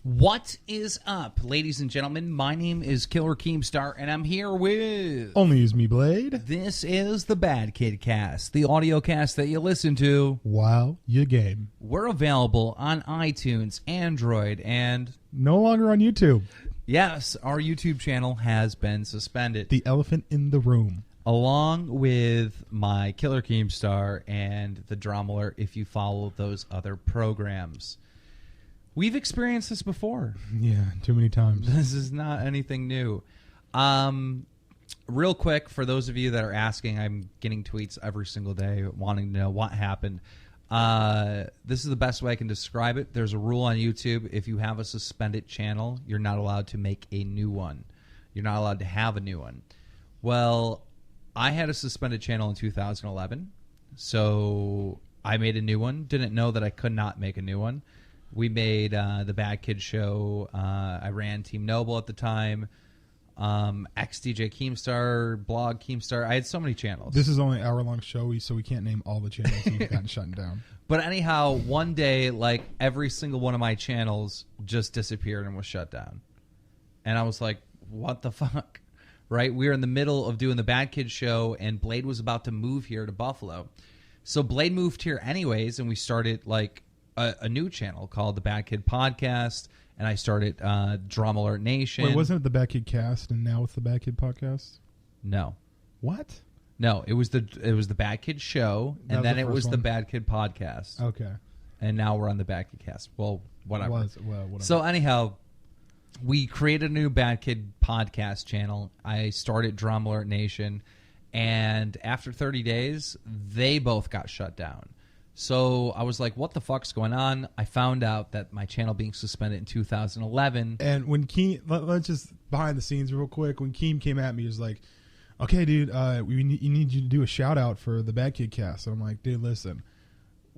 What is up, ladies and gentlemen? My name is Killer Keemstar, and I'm here with... Only use me, Blade. This is the BadKidCast, the audio cast that you listen to while you game. We're available on iTunes, Android, and... no longer on YouTube. Yes, our YouTube channel has been suspended. The elephant in the room. Along with my Killer Keemstar and the Drommler, if you follow those other programs. We've experienced this before. Yeah, too many times. This is not anything new. Real quick, for those of you that are asking, I'm getting tweets every single day wanting to know what happened. This is the best way I can describe it. There's a rule on YouTube. If you have a suspended channel, you're not allowed to make a new one. You're not allowed to have a new one. Well, I had a suspended channel in 2011, so I made a new one. Didn't know that I could not make a new one. We made the Bad Kid Show. I ran Team Noble at the time. XDJ Keemstar, Blog Keemstar. I had so many channels. This is only an hour-long show, so we can't name all the channels that you've gotten shut down. But anyhow, one day, like, every single one of my channels just disappeared and was shut down. And I was like, what the fuck? Right? We were in the middle of doing the Bad Kid Show, and Blade was about to move here to Buffalo. So Blade moved here anyways, and we started, like... a new channel called the Bad Kid Podcast, and I started Drum Alert Nation. Wait, wasn't it the BadKidCast, and now it's the Bad Kid Podcast? No. What? No, it was the Bad Kid Show, and then it was the Bad Kid Podcast. Okay. And now we're on the Bad Kid Cast. Well, whatever. Whatever. So anyhow, we created a new Bad Kid Podcast channel. I started Drum Alert Nation, and after 30 days, they both got shut down. So I was like, what the fuck's going on? I found out that my channel being suspended in 2011. And when Keem, let's just behind the scenes real quick. When Keem came at me, he was like, okay, dude, you need you to do a shout out for the Bad Kid Cast. So I'm like, dude, listen,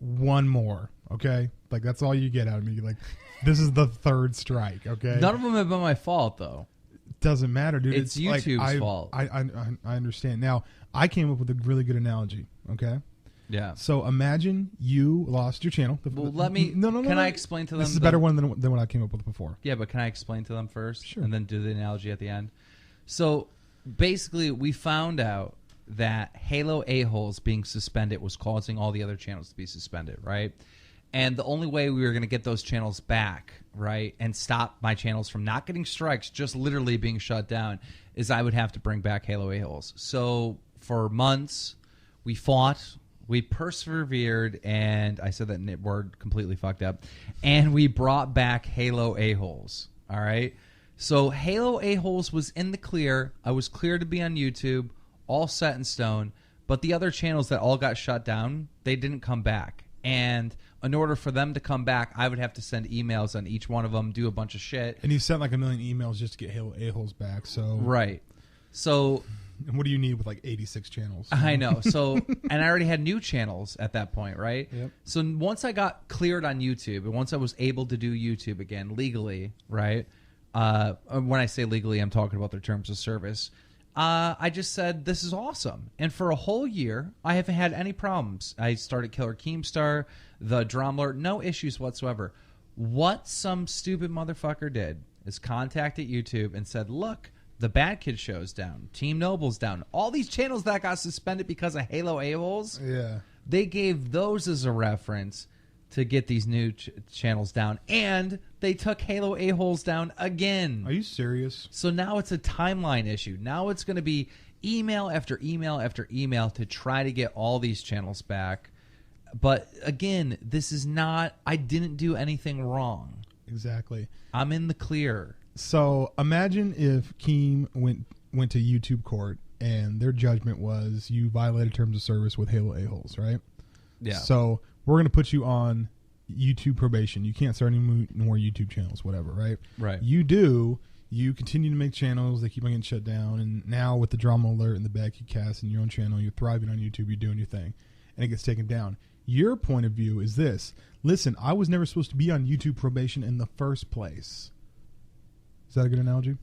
one more, okay? Like, that's all you get out of me. Like, this is the third strike, okay? None of them have been my fault, though. Doesn't matter, dude. It's YouTube's fault. I understand. Now, I came up with a really good analogy, okay? Yeah. So imagine you lost your channel. Well, let me... No. Can I explain to them... This is a better one than what I came up with before. Yeah, but can I explain to them first? Sure. And then do the analogy at the end? So, basically, we found out that Halo A-Holes being suspended was causing all the other channels to be suspended, right? And the only way we were going to get those channels back, right, and stop my channels from not getting strikes, just literally being shut down, is I would have to bring back Halo A-Holes. So, for months, we fought... we persevered, and I said that word completely fucked up, and we brought back Halo A-Holes, all right? So Halo A-Holes was in the clear. I was clear to be on YouTube, all set in stone, but the other channels that all got shut down, they didn't come back. And in order for them to come back, I would have to send emails on each one of them, do a bunch of shit. And you sent like 1 million emails just to get Halo A-Holes back, so... Right. So... and what do you need with like 86 channels? I know. So, and I already had new channels at that point, right? Yep. So once I got cleared on YouTube, and once I was able to do YouTube again legally, right? When I say legally, I'm talking about their terms of service. I just said, this is awesome. And for a whole year, I haven't had any problems. I started Killer Keemstar, the Drommler, no issues whatsoever. What some stupid motherfucker did is contacted YouTube and said, look, the Bad Kid Show's down. Team Noble's down. All these channels that got suspended because of Halo A-Holes, yeah, they gave those as a reference to get these new channels down. And they took Halo A-Holes down again. Are you serious? So now it's a timeline issue. Now it's going to be email after email after email to try to get all these channels back. But again, this is not... I didn't do anything wrong. Exactly. I'm in the clear. So imagine if Keem went to YouTube court and their judgment was you violated terms of service with Halo A-Holes, right? Yeah. So we're going to put you on YouTube probation. You can't start any more YouTube channels, whatever, right? Right. You continue to make channels. They keep on getting shut down. And now with the Drama Alert and the BadKidCast and your own channel, you're thriving on YouTube. You're doing your thing. And it gets taken down. Your point of view is this. Listen, I was never supposed to be on YouTube probation in the first place. Is that a good analogy?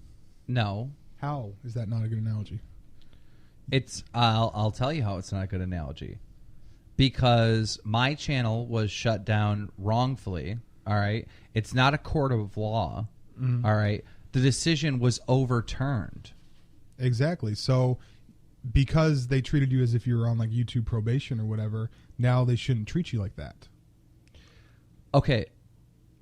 No. How is that not a good analogy? It's I'll tell you how it's not a good analogy. Because my channel was shut down wrongfully, All right. It's not a court of law. Mhm. All right. The decision was overturned. Exactly. So because they treated you as if you were on like YouTube probation or whatever, now they shouldn't treat you like that. Okay.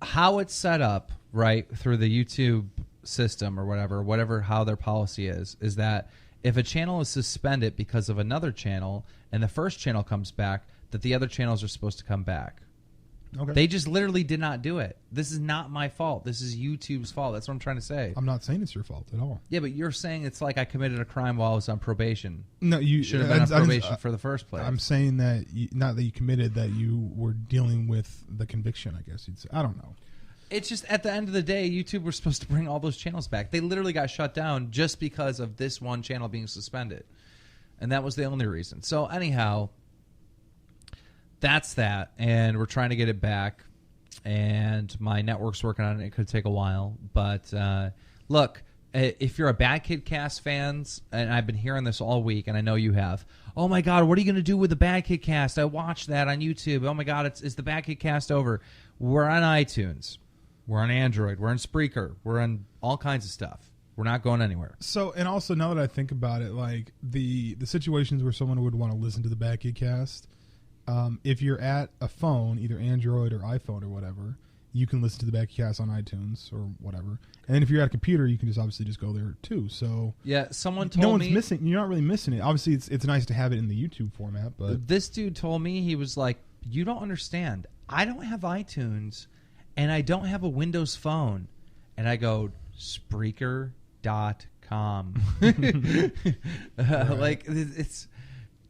How it's set up, right, through the YouTube system or whatever, how their policy is that if a channel is suspended because of another channel and the first channel comes back, that the other channels are supposed to come back. Okay. They just literally did not do it. This is not my fault. This is YouTube's fault. That's what I'm trying to say. I'm not saying it's your fault at all. Yeah, but you're saying it's like I committed a crime while I was on probation. No, you Should have been on probation for the first place. I'm saying that not that you committed, that you were dealing with the conviction, I guess you'd say. I don't know. It's just at the end of the day, YouTube was supposed to bring all those channels back. They literally got shut down just because of this one channel being suspended. And that was the only reason. So anyhow, that's that. And we're trying to get it back. And my network's working on it. It could take a while. But look, if you're a BadKidCast fans, and I've been hearing this all week, and I know you have, oh my God, what are you going to do with the BadKidCast? I watched that on YouTube. Oh my God, is the BadKidCast over? We're on iTunes. We're on Android. We're on Spreaker. We're on all kinds of stuff. We're not going anywhere. So, and also now that I think about it, like the situations where someone would want to listen to the BadKidCast, if you're at a phone, either Android or iPhone or whatever, you can listen to the BadKidCast on iTunes or whatever. And then if you're at a computer, you can just obviously just go there too. So yeah, someone told me missing. You're not really missing it. Obviously, it's nice to have it in the YouTube format. But this dude told me, he was like, "You don't understand. I don't have iTunes, and I don't have a Windows phone." And I go, Spreaker.com. Like it's.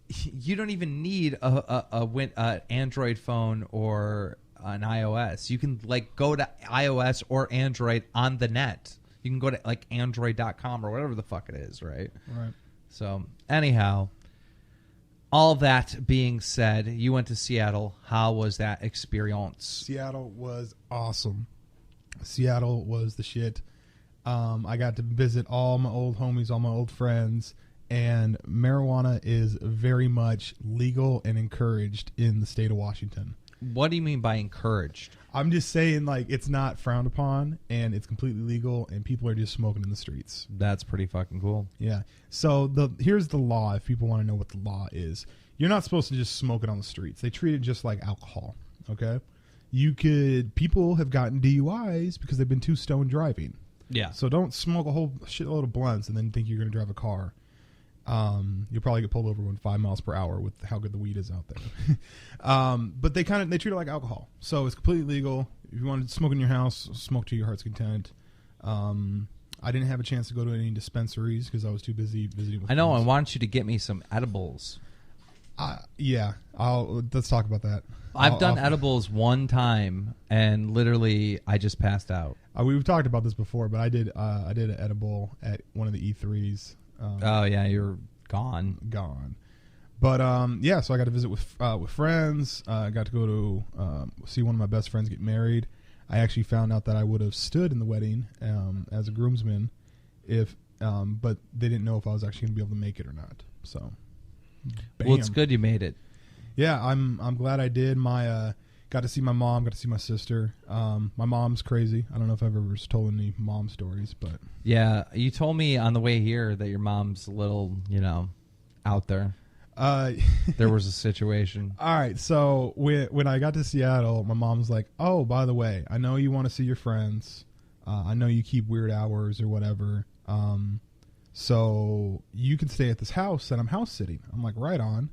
You don't even need a Android phone or an iOS. You can like go to iOS or Android on the net. You can go to like Android.com or whatever the fuck it is, right? Right. So anyhow, all that being said, you went to Seattle. How was that experience? Seattle was awesome. Seattle was the shit. I got to visit all my old homies, all my old friends. And marijuana is very much legal and encouraged in the state of Washington. What do you mean by encouraged? I'm just saying, like, it's not frowned upon, and it's completely legal, and people are just smoking in the streets. That's pretty fucking cool. Yeah. So here's the law, if people want to know what the law is. You're not supposed to just smoke it on the streets. They treat it just like alcohol, okay? People have gotten DUIs because they've been too stoned driving. Yeah. So don't smoke a whole shitload of blunts and then think you're going to drive a car. You'll probably get pulled over with 5 miles per hour with how good the weed is out there. But they treat it like alcohol. So it's completely legal. If you want to smoke in your house, smoke to your heart's content. I didn't have a chance to go to any dispensaries because I was too busy visiting with I know. friends. I want you to get me some edibles. Yeah. Let's talk about that. I've done edibles one time, and literally I just passed out. We've talked about this before, but I did an edible at one of the E3s. Oh yeah, you're gone. But yeah, so I got to visit with friends. I got to go to see one of my best friends get married. I actually found out that I would have stood in the wedding as a groomsman but they didn't know if I was actually going to be able to make it or not. So, bam. Well, it's good you made it. Yeah, I'm glad I did. Got to see my mom, got to see my sister. My mom's crazy. I don't know if I've ever told any mom stories, but yeah, you told me on the way here that your mom's a little, out there. There was a situation. All right, so when I got to Seattle, my mom's like, "Oh, by the way, I know you want to see your friends. I know you keep weird hours or whatever. So you can stay at this house that I'm house sitting." I'm like, "Right on."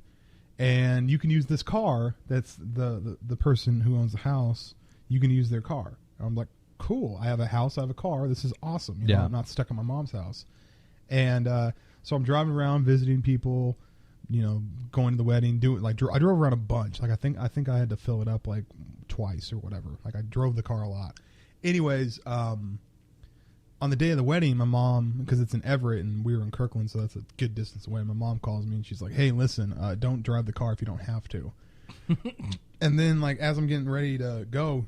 And you can use this car. That's the person who owns the house. You can use their car. I'm like, cool. I have a house. I have a car. This is awesome. You know, I'm not stuck in my mom's house. And so I'm driving around, visiting people. Going to the wedding. I drove around a bunch. Like I think I had to fill it up like twice or whatever. Like I drove the car a lot. Anyways, on the day of the wedding, my mom, because it's in Everett and we were in Kirkland, so that's a good distance away. My mom calls me and she's like, "Hey, listen, don't drive the car if you don't have to." And then, like, as I'm getting ready to go,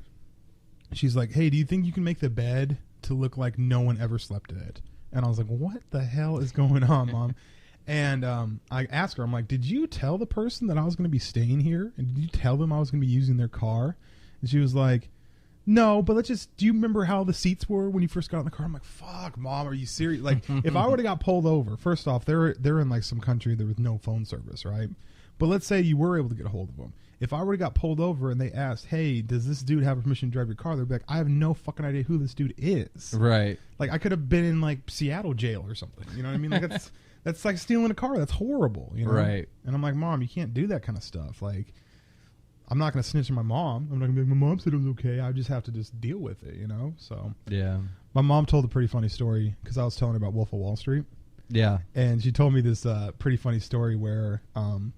she's like, "Hey, do you think you can make the bed to look like no one ever slept in it?" And I was like, "What the hell is going on, Mom?" And I asked her, I'm like, "Did you tell the person that I was going to be staying here? And did you tell them I was going to be using their car?" And she was like, No, but do you remember how the seats were when you first got in the car? I'm like, fuck, Mom, are you serious? Like, if I would have got pulled over, first off, they're in like some country there was no phone service, right? But let's say you were able to get a hold of them. If I would have got pulled over and they asked, hey, does this dude have permission to drive your car? They'd be like, I have no fucking idea who this dude is. Right. Like, I could have been in like Seattle jail or something. You know what I mean? Like, that's like stealing a car. That's horrible. You know? Right. And I'm like, Mom, you can't do that kind of stuff. Like, I'm not going to snitch on my mom. I'm not going to be like, my mom said it was okay. I just have to just deal with it, you know? So, yeah. My mom told a pretty funny story because I was telling her about Wolf of Wall Street. Yeah. And she told me this pretty funny story where,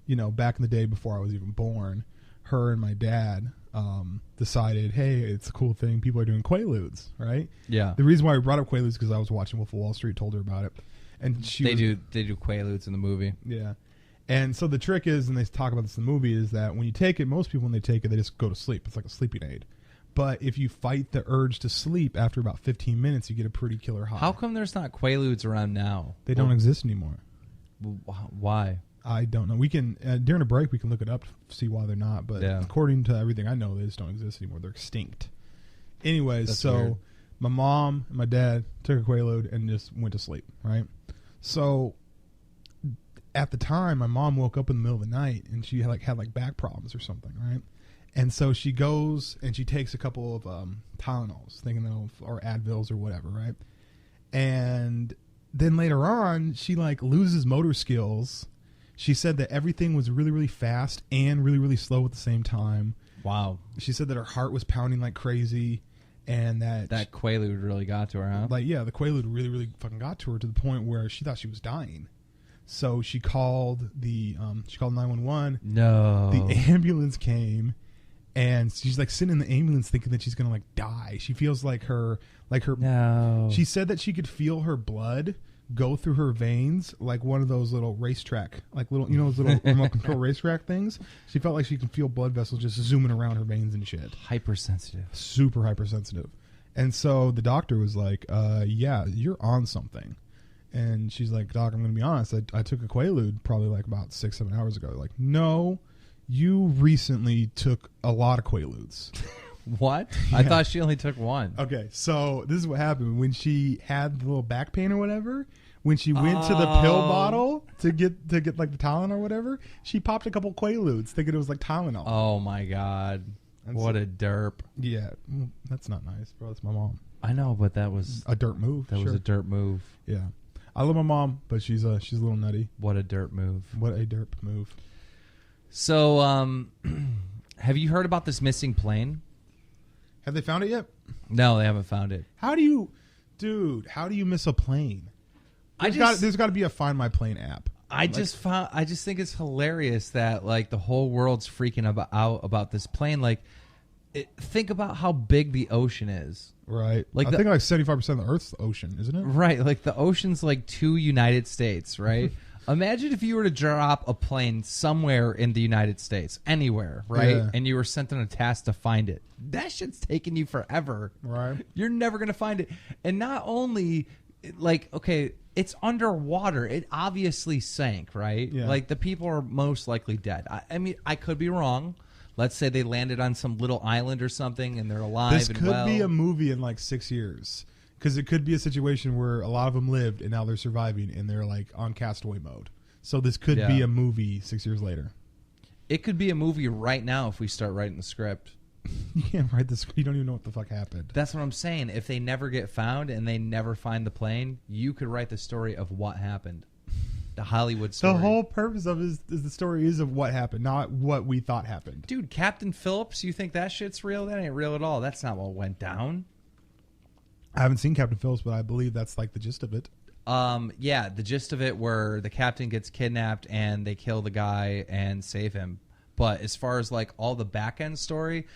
you know, back in the day before I was even born, her and my dad decided, hey, it's a cool thing. People are doing Quaaludes, right? Yeah. The reason why we brought up Quaaludes is because I was watching Wolf of Wall Street, told her about it. And they do Quaaludes in the movie. Yeah. And so the trick is, and they talk about this in the movie, is that when you take it, most people when they take it, they just go to sleep. It's like a sleeping aid. But if you fight the urge to sleep after about 15 minutes, you get a pretty killer high. How come there's not Quaaludes around now? They don't exist anymore. Why? I don't know. We can during a break we can look it up to see why they're not. But according to everything I know, they just don't exist anymore. They're extinct. Anyways, that's so weird. My mom and my dad took a Quaalude and just went to sleep. Right. So at the time, my mom woke up in the middle of the night and she had back problems or something. Right. And so she goes and she takes a couple of Tylenols, thinking or Advils or whatever, right? And then later on, she loses motor skills. She said that everything was really, really fast and really, really slow at the same time. Wow. She said that her heart was pounding like crazy, and that Quaalude really got to her, huh? The Quaalude really, really fucking got to her to the point where she thought she was dying. So she called 911. No. The ambulance came. And she's sitting in the ambulance thinking that she's gonna die. She feels like her. No. She said that she could feel her blood go through her veins like one of those little racetrack, those little remote control racetrack things. She felt like she could feel blood vessels just zooming around her veins and shit. Hypersensitive. Super hypersensitive. And so the doctor was like, yeah, you're on something. And she's like, Doc, I'm gonna be honest. I took a Quaalude probably about 6-7 hours ago. Like, no. You recently took a lot of Quaaludes. What? Yeah. I thought she only took one. Okay, so this is what happened. When she had the little back pain or whatever, when she went to the pill bottle to get the Tylenol or whatever, she popped a couple Quaaludes thinking it was Tylenol. Oh, my God. What a derp. Yeah, that's not nice, bro. That's my mom. I know, but that was... a dirt move. That was a dirt move. Yeah. I love my mom, but she's a little nutty. What a dirt move. What a dirt move. So, have you heard about this missing plane? Have they found it yet? No, they haven't found it. How do you miss a plane? There's got to be a Find My Plane app. I just think it's hilarious that the whole world's freaking out about this plane. Think about how big the ocean is. Right. I think 75% of the Earth's the ocean, isn't it? Right. The ocean's 2 United States, right? Imagine if you were to drop a plane somewhere in the United States, anywhere, right? Yeah. And you were sent on a task to find it. That shit's taking you forever. Right. You're never going to find it. And not only, okay, it's underwater. It obviously sank, right? Yeah. The people are most likely dead. I mean, I could be wrong. Let's say they landed on some little island or something and they're alive This could be a movie in 6 years. Because it could be a situation where a lot of them lived and now they're surviving and they're on castaway mode. So this could be a movie 6 years later. It could be a movie right now if we start writing the script. You can't write the script. You don't even know what the fuck happened. That's what I'm saying. If they never get found and they never find the plane, you could write the story of what happened. The Hollywood story. The whole purpose of it is the story is of what happened, not what we thought happened. Dude, Captain Phillips, you think that shit's real? That ain't real at all. That's not what went down. I haven't seen Captain Phillips, but I believe that's the gist of it. Yeah, the gist of it where the captain gets kidnapped and they kill the guy and save him. But as far as all the back end story,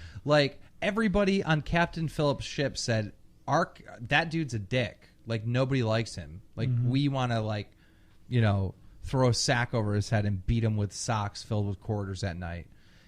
everybody on Captain Phillips' ship said, that dude's a dick. Nobody likes him. We want to throw a sack over his head and beat him with socks filled with quarters at night.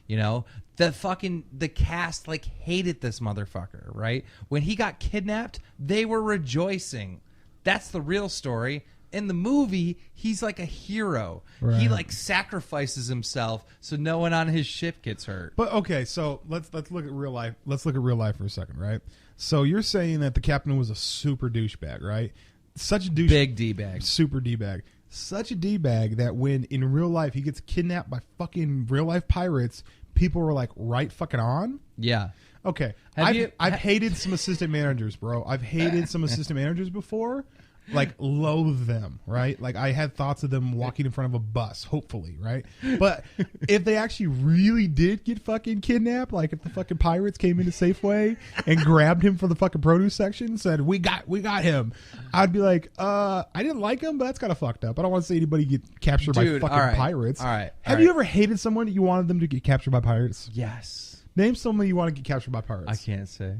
The cast hated this motherfucker, right? When he got kidnapped, they were rejoicing. That's the real story. in the movie, he's like a hero. Right. He like sacrifices himself so no one on his ship gets hurt. But okay, so let's look at real life. Let's look at real life for a second, right? So you're saying that the captain was a super douchebag, right? Such a douche, Big D-bag. super D-bag. Such a D-bag that when in real life he gets kidnapped by fucking real life pirates, people were like, right fucking on? Yeah. Okay. Have I've hated some assistant managers, bro. I've hated some assistant managers before. Like, loathe them, right? Like, I had thoughts of them walking in front of a bus, hopefully, right? But if they actually really did get fucking kidnapped, like if the fucking pirates came into Safeway and grabbed him for the fucking produce section and said, we got him, I'd be like, I didn't like him, but that's kind of fucked up. I don't want to see anybody get captured by fucking pirates. All right. Have you ever hated someone that you wanted them to get captured by pirates? Yes. Name someone you want to get captured by pirates. I can't say.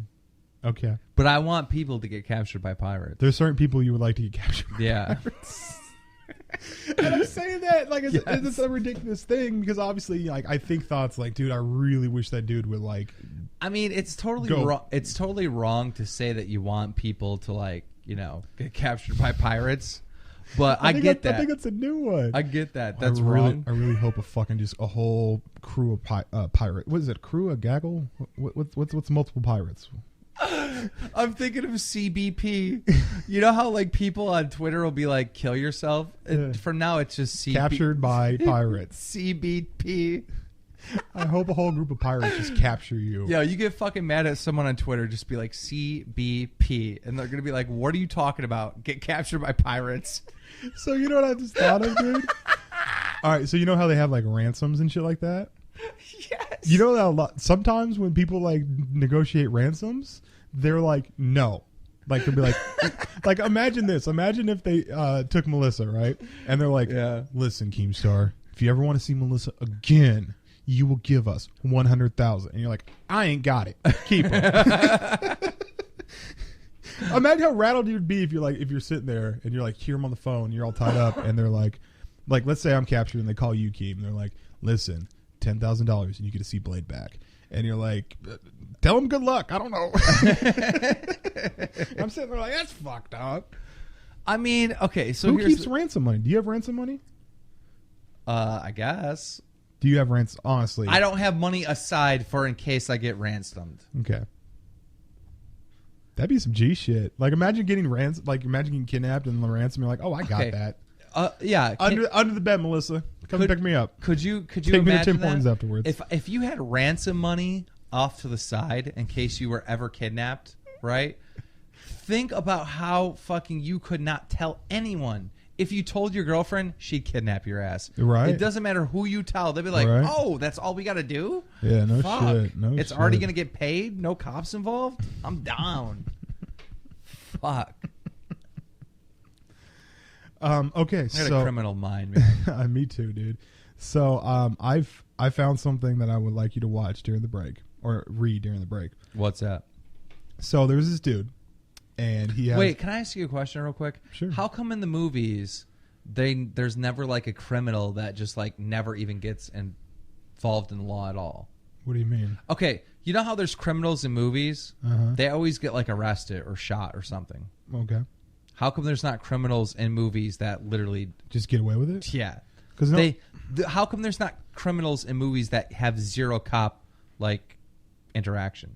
Okay. But I want people to get captured by pirates. There's certain people you would like to get captured by pirates. And I'm saying that like it's a ridiculous thing because obviously like I think thoughts like, dude, I really wish that dude would like. I mean, it's totally wrong. It's totally wrong to say that you want people to like, get captured by pirates. But I get that. I think that's a new one. I get that. That's wrong. wrong. I really hope a whole crew of pirate. What is it? Crew of gaggle? What's multiple pirates? I'm thinking of CBP. You know how like people on Twitter will be like, "Kill yourself." From now, it's just captured by pirates. CBP. I hope a whole group of pirates just capture you. Yeah, you get fucking mad at someone on Twitter, just be like CBP, and they're gonna be like, "What are you talking about? Get captured by pirates." So you know what I just thought of, dude? All right, so you know how they have like ransoms and shit like that? Yes. You know that sometimes when people like negotiate ransoms, they're like, no. Like they'll be like, like imagine this. Imagine if they took Melissa, right? And they're like, listen, Keemstar, if you ever want to see Melissa again, you will give us 100,000. And you're like, I ain't got it. Keep her. Imagine how rattled you'd be if you're sitting there and you're like, hear them on the phone, you're all tied up, and they're like, let's say I'm captured and they call you, Keem, and they're like, listen, $10,000 and you get to see Blade back. And you're like, tell them good luck. I don't know. I'm sitting there like, that's fucked up. I mean, okay, so who keeps ransom money? Do you have ransom money? I guess. Do you have ransom? Honestly, I don't have money aside for in case I get ransomed. Okay. That'd be some G shit. Like imagine getting imagine getting kidnapped and the ransom. You're like, oh, I got that. Yeah. Under the bed, Melissa. Come pick me up. Could you Take me to imagine Tim Hortons afterwards. If you had ransom money off to the side in case you were ever kidnapped, right? Think about how fucking you could not tell anyone. If you told your girlfriend, she'd kidnap your ass. Right. It doesn't matter who you tell. They'd be like, oh, that's all we got to do? Yeah, no Fuck. shit. No it's shit. already going to get paid? No cops involved? I'm down. Fuck. Okay, I got a criminal mind, man. Me too, dude. So I found something that I would like you to watch during the break or read during the break. What's that? So there's this dude, and he has. Wait, can I ask you a question real quick? Sure. How come in the movies there's never like a criminal that just like never even gets involved in the law at all? What do you mean? Okay, you know how there's criminals in movies? Uh-huh. They always get like arrested or shot or something. Okay. How come there's not criminals in movies that literally just get away with it? Yeah. Because how come there's not criminals in movies that have zero cop like interaction?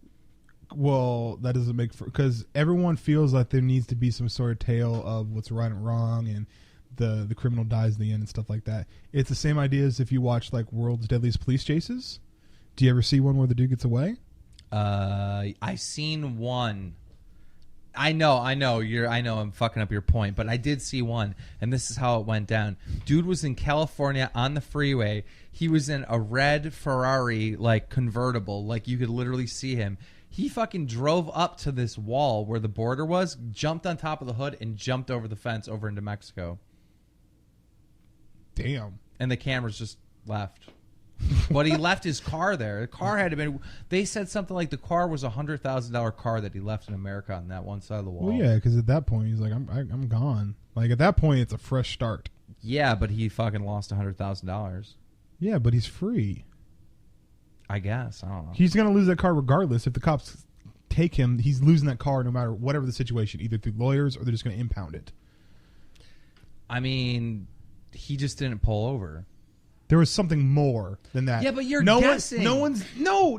Well, that doesn't make because everyone feels like there needs to be some sort of tale of what's right and wrong, and the criminal dies in the end and stuff like that. It's the same idea as if you watch like World's Deadliest Police Chases. Do you ever see one where the dude gets away? I seen one. I know I'm fucking up your point, but I did see one, and this is how it went down. Dude was in California on the freeway. He was in a red Ferrari, like convertible, like you could literally see him. He fucking drove up to this wall where the border was, jumped on top of the hood, and jumped over the fence over into Mexico. Damn. And the cameras just left. But he left his car there. The car had been. They said something like the car was $100,000 car that he left in America on that one side of the wall. Well, yeah, because at that point he's like, I'm gone. Like at that point, it's a fresh start. Yeah, but he fucking lost $100,000. Yeah, but he's free. I guess I don't know. He's gonna lose that car regardless. If the cops take him, he's losing that car no matter whatever the situation, either through lawyers or they're just gonna impound it. I mean, he just didn't pull over. There was something more than that. Yeah, but you're no guessing. No one's no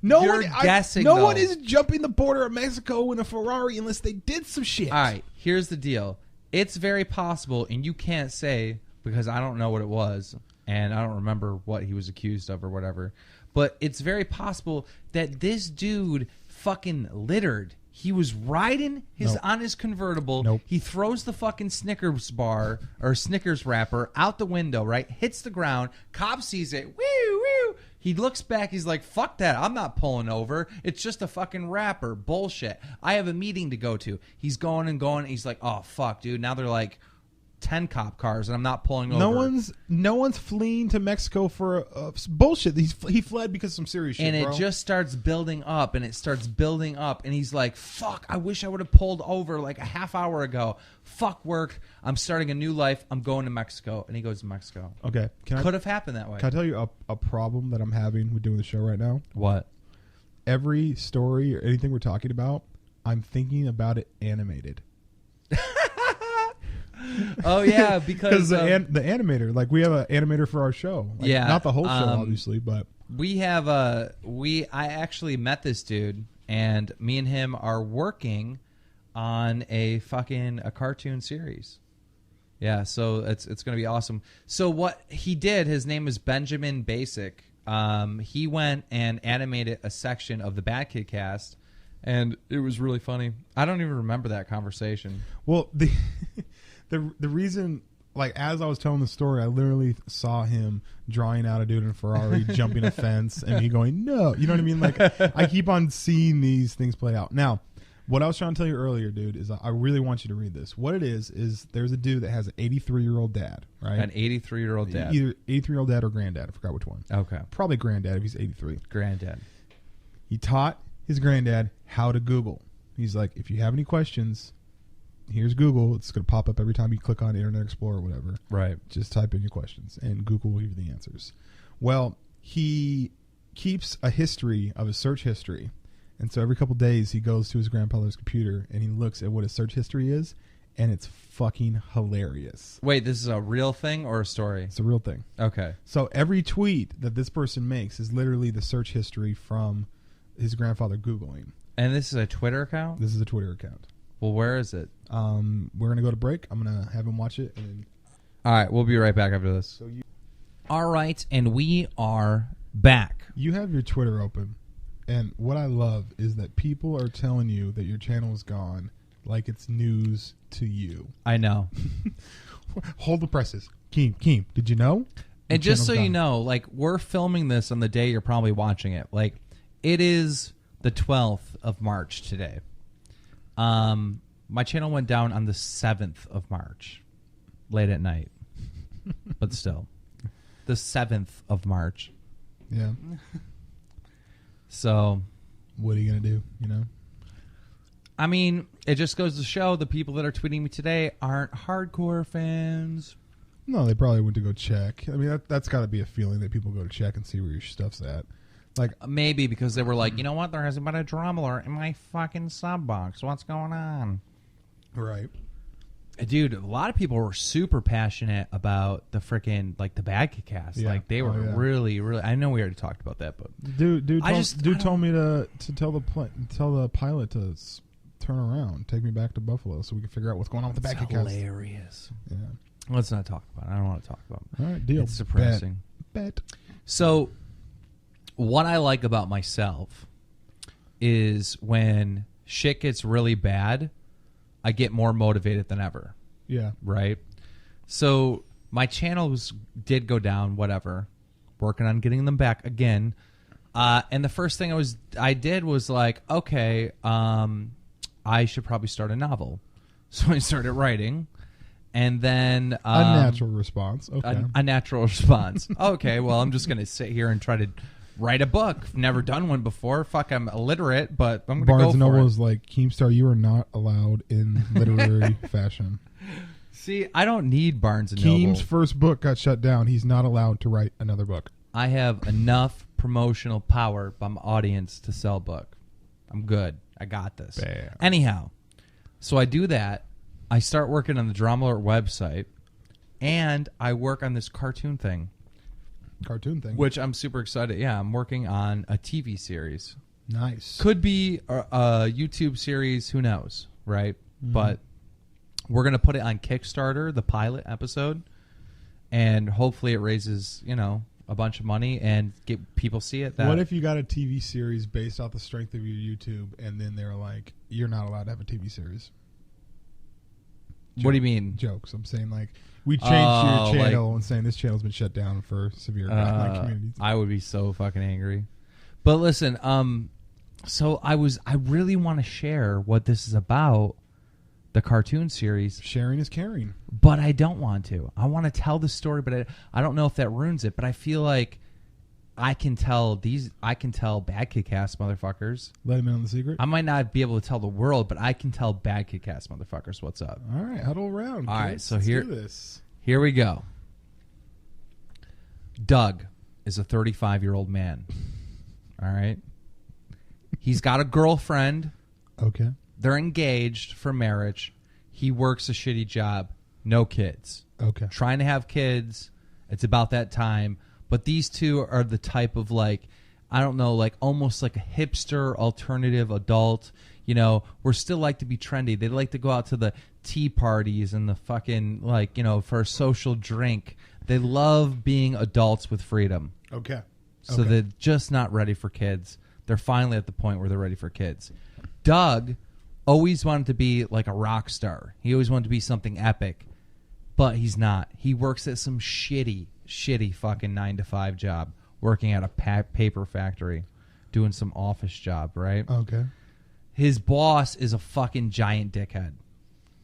You're guessing. No one is jumping the border of Mexico in a Ferrari unless they did some shit. All right, here's the deal. It's very possible, and you can't say because I don't know what it was, and I don't remember what he was accused of or whatever. But it's very possible that this dude fucking littered. He was riding on his convertible. Nope. He throws the fucking Snickers bar or Snickers wrapper out the window, right? Hits the ground. Cop sees it. Woo, woo. He looks back. He's like, fuck that. I'm not pulling over. It's just a fucking wrapper. Bullshit. I have a meeting to go to. He's going and going. He's like, oh, fuck, dude. Now they're like 10 cop cars and I'm not pulling over. No one's fleeing to Mexico for bullshit. He fled because of some serious shit, and it bro. just starts building up and it starts building up and he's like, fuck, I wish I would have pulled over like a half hour ago. Fuck work. I'm starting a new life. I'm going to Mexico. And he goes to Mexico. Okay. Could have happened that way. Can I tell you a problem that I'm having with doing the show right now? What? Every story or anything we're talking about, I'm thinking about it animated. Oh yeah, because the animator, like we have an animator for our show. Like, yeah, not the whole show, obviously, but we have I actually met this dude, and me and him are working on a cartoon series. Yeah, so it's going to be awesome. So what he did, his name is Benjamin Basic. He went and animated a section of the BadKidCast, and it was really funny. I don't even remember that conversation. Well, the reason, like, as I was telling the story, I literally saw him drawing out a dude in a Ferrari, jumping a fence, and me going, no. You know what I mean? Like, I keep on seeing these things play out. Now, what I was trying to tell you earlier, dude, is I really want you to read this. What it is there's a dude that has an 83-year-old dad, right? An 83-year-old dad. Either 83-year-old dad or granddad. I forgot which one. Okay. Probably granddad if he's 83. Granddad. He taught his granddad how to Google. He's like, if you have any questions, here's Google. It's going to pop up every time you click on Internet Explorer or whatever. Right. Just type in your questions, and Google will give you the answers. Well, he keeps a history of his search history. And so every couple days, he goes to his grandfather's computer, and he looks at what his search history is, and it's fucking hilarious. Wait, this is a real thing or a story? It's a real thing. Okay. So every tweet that this person makes is literally the search history from his grandfather Googling. And this is a Twitter account? This is a Twitter account. Well, where is it? We're going to go to break. I'm going to have him watch it. And all right, we'll be right back after this. All right, and we are back. You have your Twitter open, and what I love is that people are telling you that your channel is gone like it's news to you. I know. Hold the presses. Keem, did you know? And just so you know, like, we're filming this on the day you're probably watching it. Like, it is the 12th of March today. My channel went down on the 7th of March, late at night, but still, the 7th of March. Yeah. So, what are you gonna do? You know. I mean, it just goes to show the people that are tweeting me today aren't hardcore fans. No, they probably went to go check. I mean, that's got to be a feeling that people go to check and see where your stuff's at. Like maybe because they were like, you know what? There hasn't been a drama alert in my fucking sub box. What's going on? Right. Dude, a lot of people were super passionate about the freaking, like, the BadKidCast. Yeah. Like, they were really, really. I know we already talked about that, but dude told me to tell the pilot to turn around, take me back to Buffalo, so we can figure out what's going on with the BadKidCast. Hilarious. Yeah. Let's not talk about it. I don't want to talk about it. All right, deal. It's depressing. Bet. So, what I like about myself is when shit gets really bad, I get more motivated than ever. Yeah. Right? So my channels did go down, whatever. Working on getting them back again. And the first thing I did was like, okay, I should probably start a novel. So I started writing. And then a natural response. Okay. A natural response. Okay, well, I'm just going to sit here and try to write a book. Never done one before. Fuck, I'm illiterate, but I'm going to go for it. Barnes & Noble is like, Keemstar, you are not allowed in literary fashion. See, I don't need Barnes & Noble. Keem's first book got shut down. He's not allowed to write another book. I have enough promotional power by my audience to sell a book. I'm good. I got this. Bam. Anyhow, so I do that. I start working on the Drama Alert website, and I work on this cartoon thing. Cartoon thing. Which I'm super excited. Yeah, I'm working on a TV series. Nice. Could be a YouTube series. Who knows, right? But we're going to put it on Kickstarter, the pilot episode, and hopefully it raises, a bunch of money and get people see it. What if you got a TV series based off the strength of your YouTube, and then they're like, you're not allowed to have a TV series? What do you mean? Jokes. I'm saying like we changed your channel and saying this channel's been shut down for severe guideline communities. I would be so fucking angry. But listen, so I really want to share what this is about, the cartoon series. Sharing is caring. But I don't want to. I want to tell the story, but I don't know if that ruins it. But I feel like I can tell BadKidCast motherfuckers. Let them in on the secret. I might not be able to tell the world, but I can tell BadKidCast motherfuckers what's up. All right, huddle around. All right, so here we go. Doug is a 35-year-old man. All right. He's got a girlfriend. Okay. They're engaged for marriage. He works a shitty job. No kids. Okay. Trying to have kids. It's about that time. But these two are the type of almost like a hipster alternative adult. We're still like to be trendy. They like to go out to the tea parties and the fucking for a social drink. They love being adults with freedom. Okay. So they're just not ready for kids. They're finally at the point where they're ready for kids. Doug always wanted to be like a rock star. He always wanted to be something epic, but he's not. He works at some shitty fucking 9-to-5 job, working at a paper factory, doing some office job, right? Okay. His boss is a fucking giant dickhead.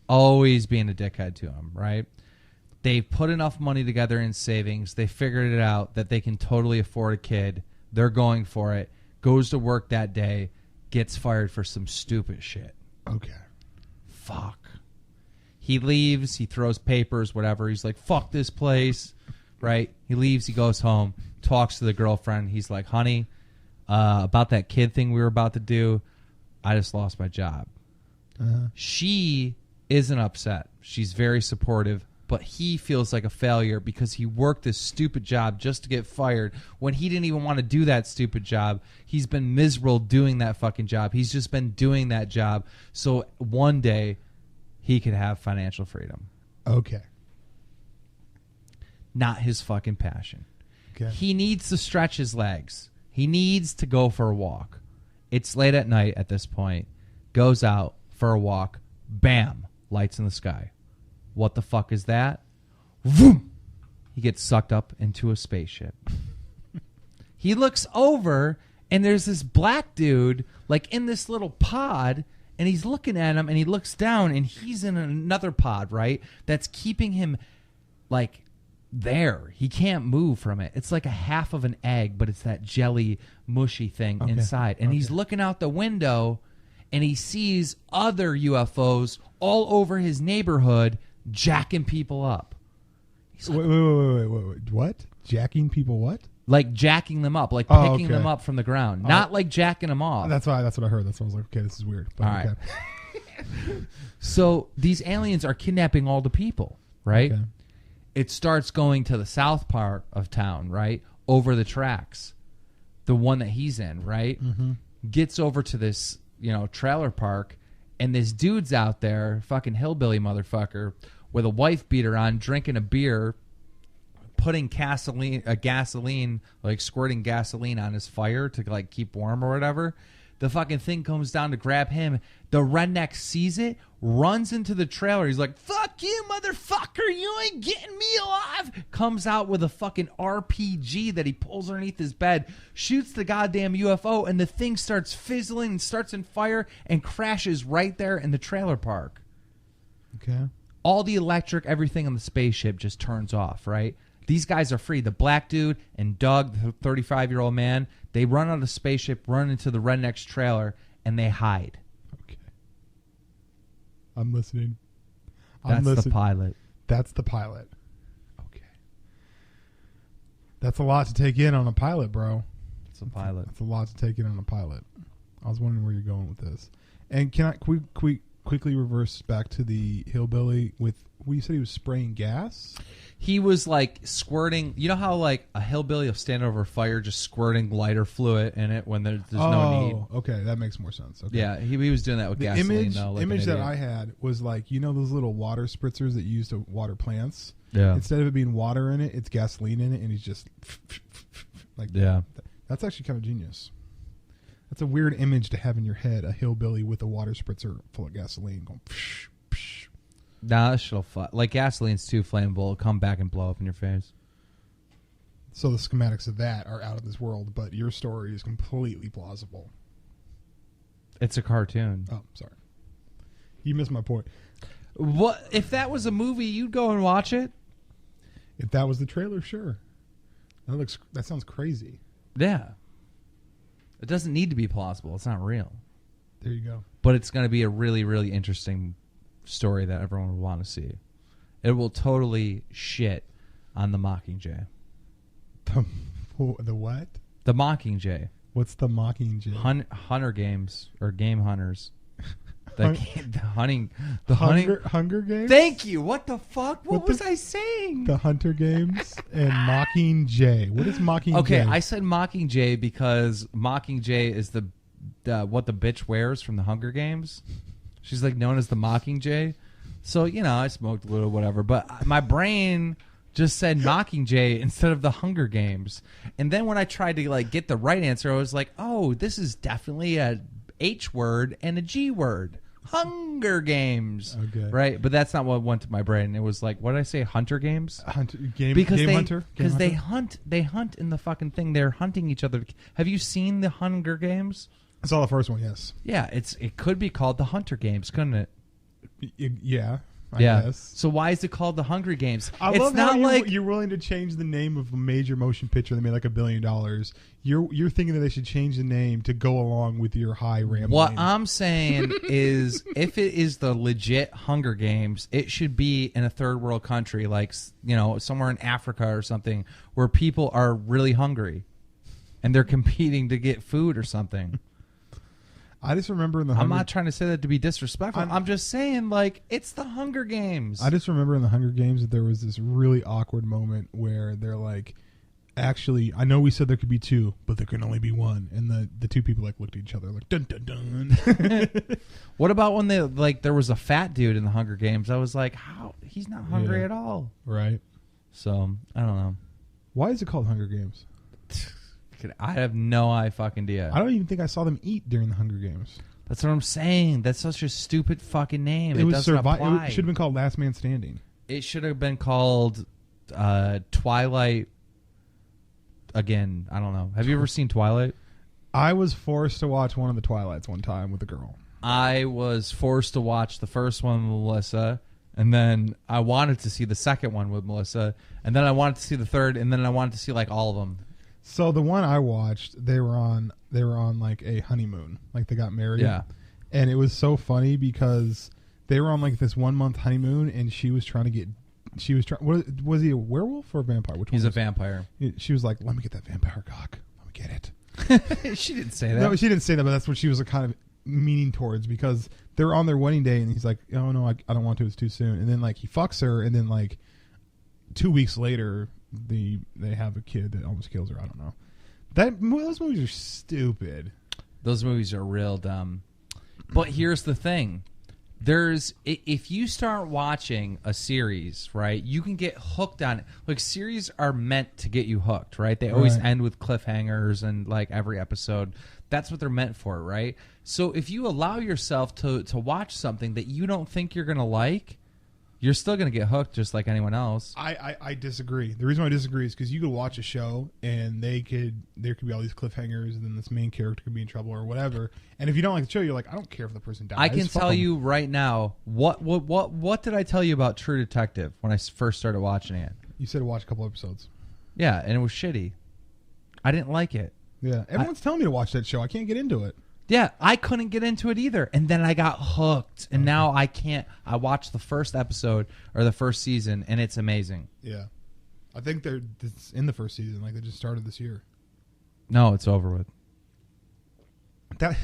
Always being a dickhead to him, right? They've put enough money together in savings. They figured it out that they can totally afford a kid. They're going for it. Goes to work that day, gets fired for some stupid shit. Okay. Fuck. He leaves. He throws papers, whatever. He's like, fuck this place. Right? He leaves. He goes home. Talks to the girlfriend. He's like, honey, about that kid thing we were about to do, I just lost my job. She isn't upset. She's very supportive. But he feels like a failure because he worked this stupid job just to get fired when he didn't even want to do that stupid job. He's been miserable doing that fucking job. He's just been doing that job so one day he could have financial freedom. Okay. Not his fucking passion. Okay. He needs to stretch his legs. He needs to go for a walk. It's late at night at this point. Goes out for a walk. Bam. Lights in the sky. What the fuck is that? Vroom! He gets sucked up into a spaceship. He looks over, and there's this black dude, like in this little pod, and he's looking at him, and he looks down, and he's in another pod, right? That's keeping him, like, there. He can't move from it. It's like a half of an egg, but it's that jelly, mushy thing inside. And he's looking out the window, and he sees other UFOs all over his neighborhood, jacking people up. Like, wait. What? Jacking people what? Like jacking them up, like picking them up from the ground. Not like jacking them off. That's what I heard. That's why I was like, okay, this is weird. But all right. So these aliens are kidnapping all the people, right? Okay. It starts going to the south part of town, right? Over the tracks. The one that he's in, right? Mm-hmm. Gets over to this, trailer park, and this dude's out there, fucking hillbilly motherfucker, with a wife beater on, drinking a beer, putting gasoline, like squirting gasoline on his fire to like keep warm or whatever. The fucking thing comes down to grab him. The redneck sees it, runs into the trailer. He's like, fuck you, motherfucker. You ain't getting me alive. Comes out with a fucking RPG that he pulls underneath his bed, shoots the goddamn UFO, and the thing starts fizzling and starts in fire and crashes right there in the trailer park. Okay. All the electric, everything on the spaceship just turns off, right? These guys are free. The black dude and Doug, the 35-year-old man, they run out of the spaceship, run into the redneck's trailer, and they hide. Okay. I'm listening. That's the pilot. That's the pilot. Okay. That's a lot to take in on a pilot, bro. It's a pilot. That's a lot to take in on a pilot. I was wondering where you're going with this. And can we quickly reverse back to the hillbilly with. Well, you said he was spraying gas. He was like squirting. You know how like a hillbilly will stand over a fire, just squirting lighter fluid in it when there's no need. Okay, that makes more sense. Okay. Yeah, he was doing that with gasoline. The image that I had was like, you know, those little water spritzers that you use to water plants. Yeah. Instead of it being water in it, it's gasoline in it, and he's just like that. Yeah. That's actually kind of genius. That's a weird image to have in your head: a hillbilly with a water spritzer full of gasoline going. Psh, psh. Nah, that shit'll fly. Like gasoline's too flammable. It'll come back and blow up in your face. So the schematics of that are out of this world, but your story is completely plausible. It's a cartoon. Oh, sorry. You missed my point. What if that was a movie? You'd go and watch it. If that was the trailer, sure. That sounds crazy. Yeah. It doesn't need to be plausible. It's not real. There you go. But it's going to be a really, really interesting story that everyone will want to see. It will totally shit on the Mockingjay. The what? The Mockingjay. What's the Mockingjay? Hunter Games or Game Hunters. The Hunger Games? Thank you. What the fuck? What was I saying? The Hunter Games and Mockingjay. What is Mockingjay? Okay, I said Mockingjay because Mockingjay is the what the bitch wears from the Hunger Games. She's like known as the Mockingjay. So, you know, I smoked a little whatever, but my brain just said Mockingjay instead of the Hunger Games. And then when I tried to like get the right answer, I was like, "Oh, this is definitely a H word and a G word. Hunger Games." Okay. Right? But that's not what went to my brain. It was like, what did I say? Hunter Games? Game Hunter? Because they hunt in the fucking thing. They're hunting each other. Have you seen the Hunger Games? I saw the first one, yes. Yeah, it could be called the Hunter Games, couldn't it? Yeah. I Yeah. guess. So why is it called the Hunger Games? I It's love not how like you're willing to change the name of a major motion picture that made like $1 billion. You're thinking that they should change the name to go along with your high rambling. what I'm saying is, if it is the legit Hunger Games, it should be in a third world country, like, you know, somewhere in Africa or something, where people are really hungry, and they're competing to get food or something. I just remember in the I'm not trying to say that to be disrespectful. I'm just saying, like, it's the Hunger Games. I just remember in the Hunger Games that there was this really awkward moment where they're like, actually, I know we said there could be two, but there can only be one. And the two people like looked at each other like, dun dun dun. What about when they like there was a fat dude in the Hunger Games? I was like, how? He's not hungry at all. Right. So I don't know. Why is it called Hunger Games? I have no fucking idea. I don't even think I saw them eat during the Hunger Games. That's what I'm saying. That's such a stupid fucking name. It was doesn't apply. It should have been called Last Man Standing. It should have been called Twilight. Again, I don't know. Have you ever seen Twilight? I was forced to watch one of the Twilights one time with a girl. I was forced to watch the first one with Melissa, and then I wanted to see the second one with Melissa, and then I wanted to see the third, and then I wanted to see like all of them. So the one I watched, they were on like a honeymoon, like they got married. Yeah, and it was so funny because they were on like this 1 month honeymoon, and she was trying to get. She was trying. Was he a werewolf or a vampire? Which he's one a vampire. She was like, "Let me get that vampire cock. Let me get it." She didn't say that. No, she didn't say that, but that's what she was kind of meaning towards, because they're on their wedding day, and he's like, "Oh no, I don't want to. It's too soon." And then like he fucks her, and then like 2 weeks later, they have a kid that almost kills her. I don't know. Those movies are stupid. Those movies are real dumb. But here's the thing. If you start watching a series, right, you can get hooked on it. Like, series are meant to get you hooked, right? They always end with cliffhangers and like every episode. That's what they're meant for, right? So if you allow yourself to watch something that you don't think you're going to like, you're still going to get hooked just like anyone else. I disagree. The reason why I disagree is because you could watch a show and there could be all these cliffhangers, and then this main character could be in trouble or whatever. And if you don't like the show, you're like, I don't care if the person dies. I can tell you right now, what did I tell you about True Detective when I first started watching it? You said watch a couple episodes. Yeah, and it was shitty. I didn't like it. Yeah, everyone's telling me to watch that show. I can't get into it. Yeah, I couldn't get into it either. And then I got hooked. And now I can't. I watched the first episode or the first season, and it's amazing. Yeah. I think it's in the first season. Like, they just started this year. No, it's over with. That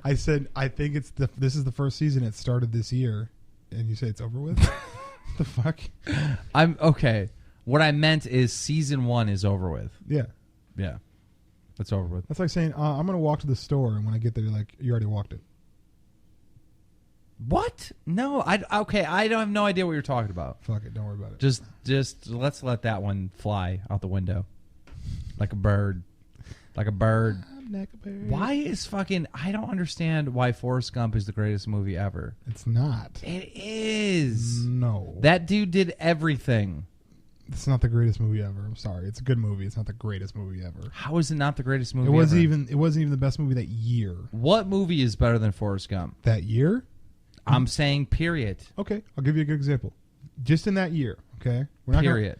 I said I think this is the first season. It started this year, and you say it's over with. The fuck? I'm okay. What I meant is season 1 is over with. Yeah. Yeah. It's over with. That's like saying, I'm going to walk to the store, and when I get there, you're like, you already walked it. What? No, I don't have no idea what you're talking about. Fuck it, don't worry about it. Just let's let that one fly out the window. Like a bird. Like a bird. Why is fucking... I don't understand why Forrest Gump is the greatest movie ever. It's not. It is. No. That dude did everything. It's not the greatest movie ever. I'm sorry. It's a good movie. It's not the greatest movie ever. How is it not the greatest movie It wasn't ever? even the best movie that year. What movie is better than Forrest Gump? That year? I'm saying period. Okay, I'll give you a good example. Just in that year, okay? Period.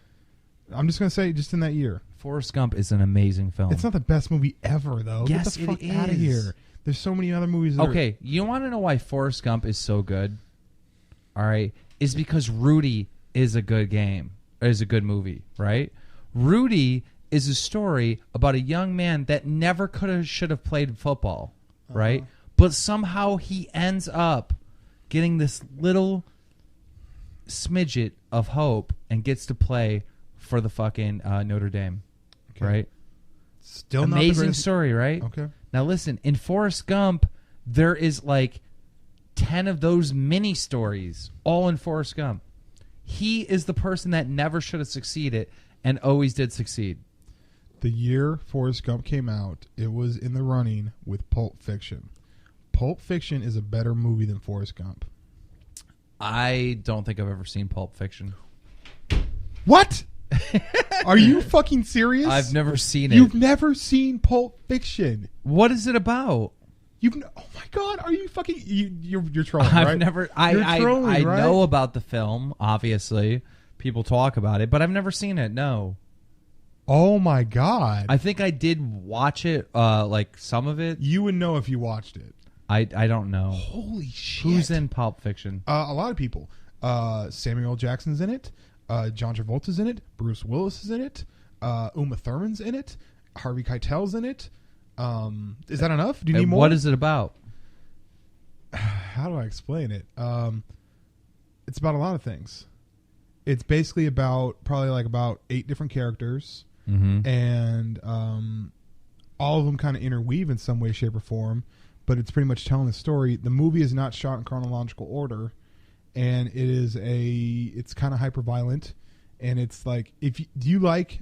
I'm just going to say just in that year. Forrest Gump is an amazing film. It's not the best movie ever, though. Yes, Get the fuck it out of is. here. There's so many other movies that Okay, you want to know why Forrest Gump is so good? All right, is because Rudy is a good game. Is a good movie, right? Rudy is a story about a young man that never should have played football, right? But somehow he ends up getting this little smidget of hope and gets to play for the fucking Notre Dame, right? Still not the amazing greatest story, right? Okay. Now listen, in Forrest Gump, there is like 10 of those mini stories, all in Forrest Gump. He is the person that never should have succeeded and always did succeed. The year Forrest Gump came out, it was in the running with Pulp Fiction. Pulp Fiction is a better movie than Forrest Gump. I don't think I've ever seen Pulp Fiction. What? Are you fucking serious? I've never seen it. You've never seen Pulp Fiction. What is it about? Oh my god, are you fucking you're trolling, right? I've never You're trolling, I right? know about the film, obviously. People talk about it, but I've never seen it. No. Oh my god. I think I did watch it, like some of it. You would know if you watched it. I don't know. Holy shit. Who's in Pulp Fiction? A lot of people. Samuel L. Jackson's in it. John Travolta's in it. Bruce Willis is in it. Uma Thurman's in it. Harvey Keitel's in it. Is that enough? Do you need more? What is it about? How do I explain it? It's about a lot of things. It's basically about about 8 different characters, and all of them kind of interweave in some way, shape, or form. But it's pretty much telling the story. The movie is not shot in chronological order, and it's kind of hyper violent. And it's like, do you like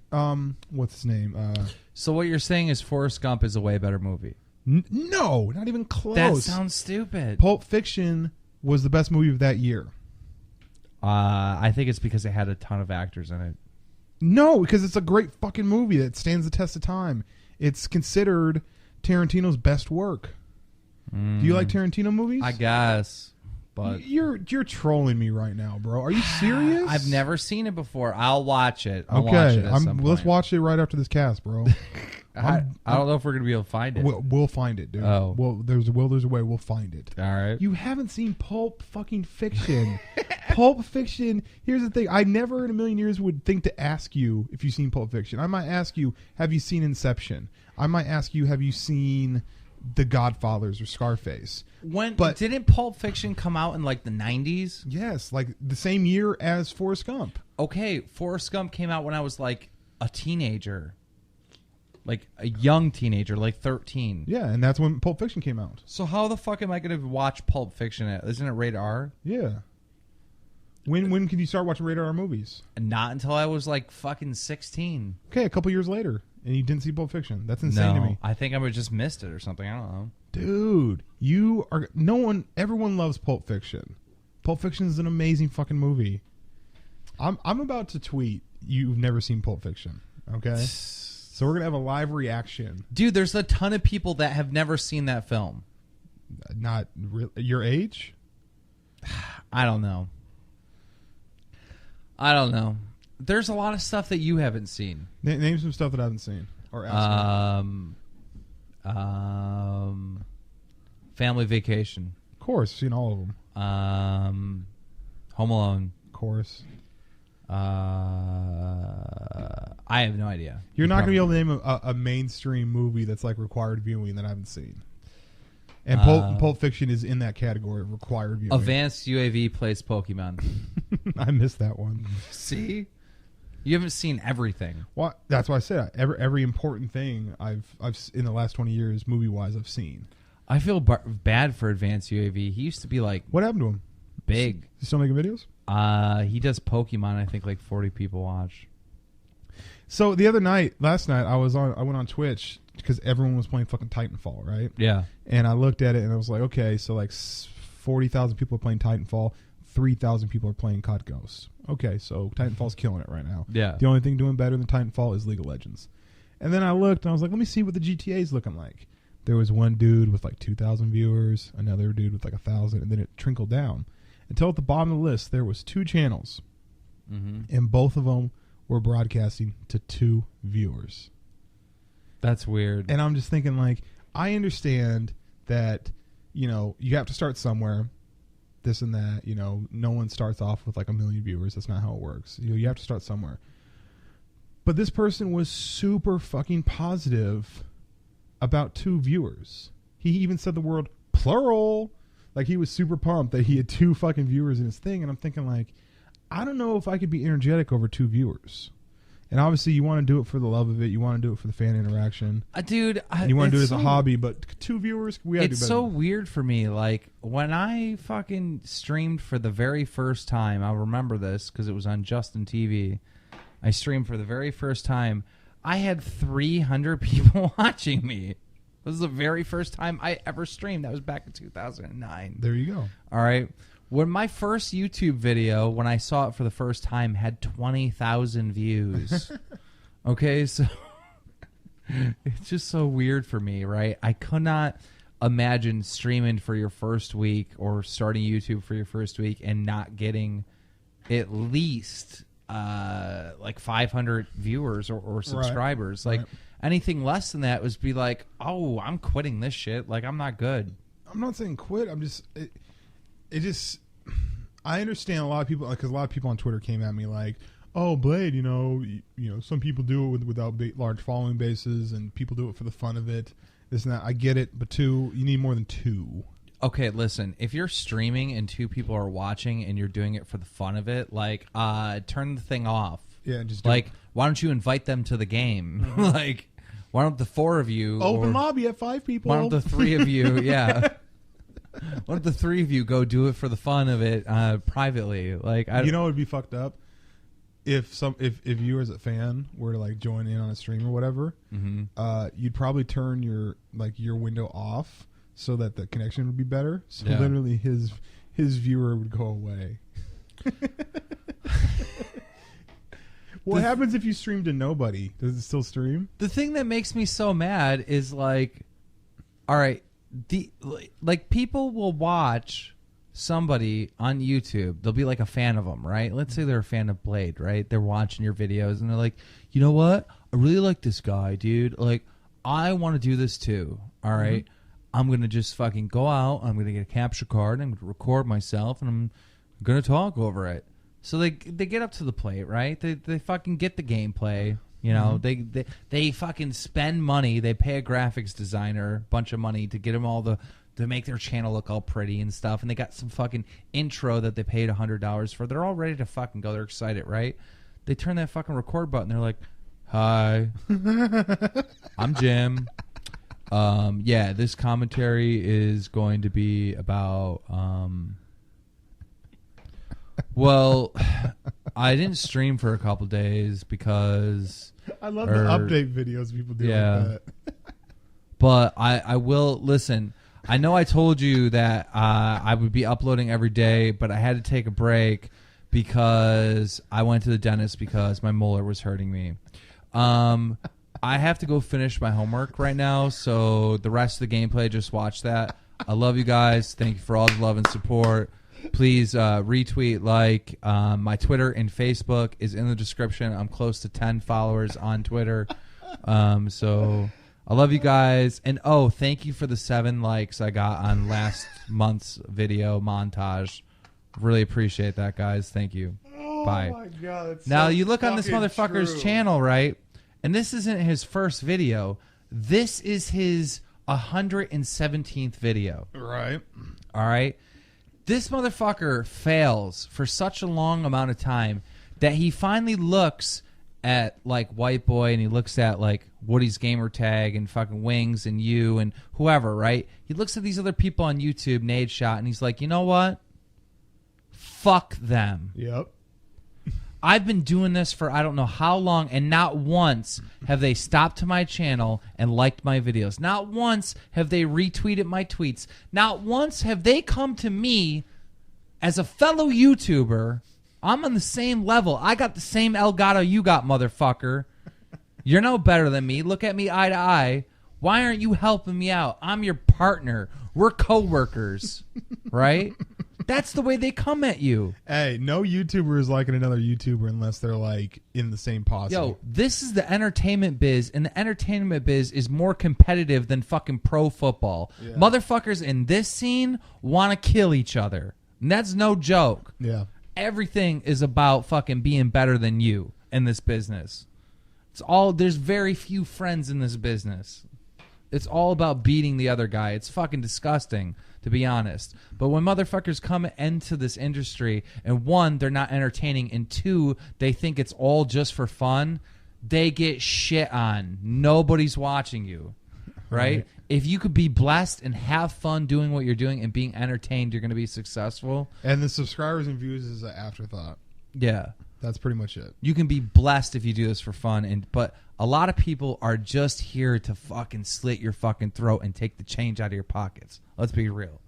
what's his name? So what you're saying is Forrest Gump is a way better movie? No, not even close. That sounds stupid. Pulp Fiction was the best movie of that year. I think it's because it had a ton of actors in it. No, because it's a great fucking movie that stands the test of time. It's considered Tarantino's best work. Do you like Tarantino movies? I guess. But you're trolling me right now, bro. Are you serious? I've never seen it before. I'll watch it. I'll Okay, watch it at some let's point. watch it right after this cast, bro. I don't know if we're gonna be able to find it. We'll find it, dude. Oh. Well, there's a way. We'll find it. All right. You haven't seen Pulp fucking Fiction. Pulp Fiction. Here's the thing. I never in a million years would think to ask you if you've seen Pulp Fiction. I might ask you, have you seen Inception? I might ask you, have you seen The Godfathers or Scarface? Didn't Pulp Fiction come out in like the 90s? Yes, like the same year as Forrest Gump. Okay, Forrest Gump came out when I was like a teenager. Like a young teenager, like 13. Yeah, and that's when Pulp Fiction came out. So how the fuck am I going to watch Pulp Fiction? Isn't it rated R? Yeah. When could you start watching rated R movies? Not until I was like fucking 16. Okay, a couple years later, and you didn't see Pulp Fiction. That's insane to me. I think I would just missed it or something. I don't know. Dude, everyone loves Pulp Fiction. Pulp Fiction is an amazing fucking movie. I'm about to tweet you've never seen Pulp Fiction, okay? So we're going to have a live reaction. Dude, there's a ton of people that have never seen that film. Not your age? I don't know. There's a lot of stuff that you haven't seen. Name some stuff that I haven't seen. Or Family Vacation. Of course, seen all of them. Home Alone. Of course. I have no idea. You're not going to be able to name a mainstream movie that's like required viewing that I haven't seen. And Pulp Fiction is in that category of required viewing. Advanced UAV plays Pokemon. I missed that one. See? You haven't seen everything. Well, that's why I said every important thing I've in the last 20 years, movie-wise, I've seen. I feel bad for Advanced UAV. He used to be like... What happened to him? Big. Is he still making videos? He does Pokemon. I think like 40 people watch. So the other night, last night, I went on Twitch because everyone was playing fucking Titanfall, right? Yeah. And I looked at it and I was like, okay, so like 40,000 people are playing Titanfall, 3,000 people are playing COD Ghost. Okay, so Titanfall's killing it right now. Yeah. The only thing doing better than Titanfall is League of Legends. And then I looked and I was like, let me see what the GTA is looking like. There was one dude with like 2,000 viewers, another dude with like 1,000, and then it trickled down. Until at the bottom of the list, there was 2 channels. Mm-hmm. And both of them were broadcasting to 2 viewers. That's weird. And I'm just thinking, like, I understand that, you know, you have to start somewhere, this and that. You know, no one starts off with like 1 million viewers. That's not how it works. You have to start somewhere. But this person was super fucking positive about 2 viewers. He even said the word plural. Like, he was super pumped that he had 2 fucking viewers in his thing. And I'm thinking, like, I don't know if I could be energetic over 2 viewers. And obviously, you want to do it for the love of it. You want to do it for the fan interaction. Dude, you want to do it as a hobby. But 2 viewers, we gotta do better. It's so weird for me. Like, when I fucking streamed for the very first time, I'll remember this because it was on Justin TV. I streamed for the very first time. I had 300 people watching me. This is the very first time I ever streamed. That was back in 2009. There you go. All right. When my first YouTube video, when I saw it for the first time, had 20,000 views. Okay, so it's just so weird for me, right? I could not imagine streaming for your first week or starting YouTube for your first week and not getting at least like 500 viewers or subscribers. Right. Like anything less than that was be like, oh, I'm quitting this shit. Like, I'm not good. I'm not saying quit. I'm just... It just, I understand a lot of people, because a lot of people on Twitter came at me like, oh, Blade, you know, some people do it without large following bases, and people do it for the fun of it. This and that. I get it, but 2, you need more than 2. Okay, listen, if you're streaming and 2 people are watching and you're doing it for the fun of it, like, turn the thing off. Yeah, just like, why don't you invite them to the game? Mm-hmm. Like, why don't the 4 of you open lobby at 5 people? Why don't the 3 of you? Yeah. Why don't the 3 of you go do it for the fun of it privately? Like, you know, it would be fucked up if you as a fan were to like join in on a stream or whatever. Mm-hmm. You'd probably turn your window off so that the connection would be better. So literally, his viewer would go away. What happens if you stream to nobody? Does it still stream? The thing that makes me so mad is like, all right. Like people will watch somebody on YouTube. They'll be like a fan of them, right? Let's say they're a fan of Blade, right? They're watching your videos and they're like, you know what? I really like this guy, dude. Like, I want to do this too. All right. Mm-hmm. I'm going to just fucking go out. I'm going to get a capture card. I'm going to record myself and I'm going to talk over it. So they get up to the plate, right? They fucking get the gameplay. You know, they fucking spend money. They pay a graphics designer a bunch of money to get them all to make their channel look all pretty and stuff. And they got some fucking intro that they paid $100 for. They're all ready to fucking go. They're excited, right? They turn that fucking record button. They're like, hi, I'm Jim. Yeah, this commentary is going to be about... Well, I didn't stream for a couple days because... I love the update videos people do like that. But I will... Listen, I know I told you that I would be uploading every day, but I had to take a break because I went to the dentist because my molar was hurting me. I have to go finish my homework right now, so the rest of the gameplay, just watch that. I love you guys. Thank you for all the love and support. Please retweet, like. My Twitter and Facebook is in the description. I'm close to 10 followers on Twitter. So I love you guys. And, oh, thank you for the 7 likes I got on last month's video montage. Really appreciate that, guys. Thank you. Bye. Oh, my God. That's now, so you look on this motherfucker's true. channel, right? And this isn't his first video. This is his 117th video. Right. All right. This motherfucker fails for such a long amount of time that he finally looks at like White Boy and he looks at like Woody's gamer tag and fucking Wings and you and whoever, right? He looks at these other people on YouTube, Nade Shot, and he's like, you know what? Fuck them. Yep. I've been doing this for I don't know how long, and not once have they stopped to my channel and liked my videos. Not once have they retweeted my tweets. Not once have they come to me as a fellow YouTuber. I'm on the same level. I got the same Elgato you got, motherfucker. You're no better than me. Look at me eye to eye. Why aren't you helping me out? I'm your partner. We're co-workers, right? That's the way they come at you. Hey, no YouTuber is liking another YouTuber unless they're like in the same posse. Yo, this is the entertainment biz, and the entertainment biz is more competitive than fucking pro football. Yeah. Motherfuckers in this scene want to kill each other. And that's no joke. Yeah. Everything is about fucking being better than you in this business. There's very few friends in this business. It's all about beating the other guy. It's fucking disgusting, to be honest. But when motherfuckers come into this industry, and one, they're not entertaining, and two, they think it's all just for fun, they get shit on. Nobody's watching you, right? If you could be blessed and have fun doing what you're doing and being entertained, you're going to be successful. And the subscribers and views is an afterthought. Yeah. That's pretty much it. You can be blessed if you do this for fun, but a lot of people are just here to fucking slit your fucking throat and take the change out of your pockets. Let's be real.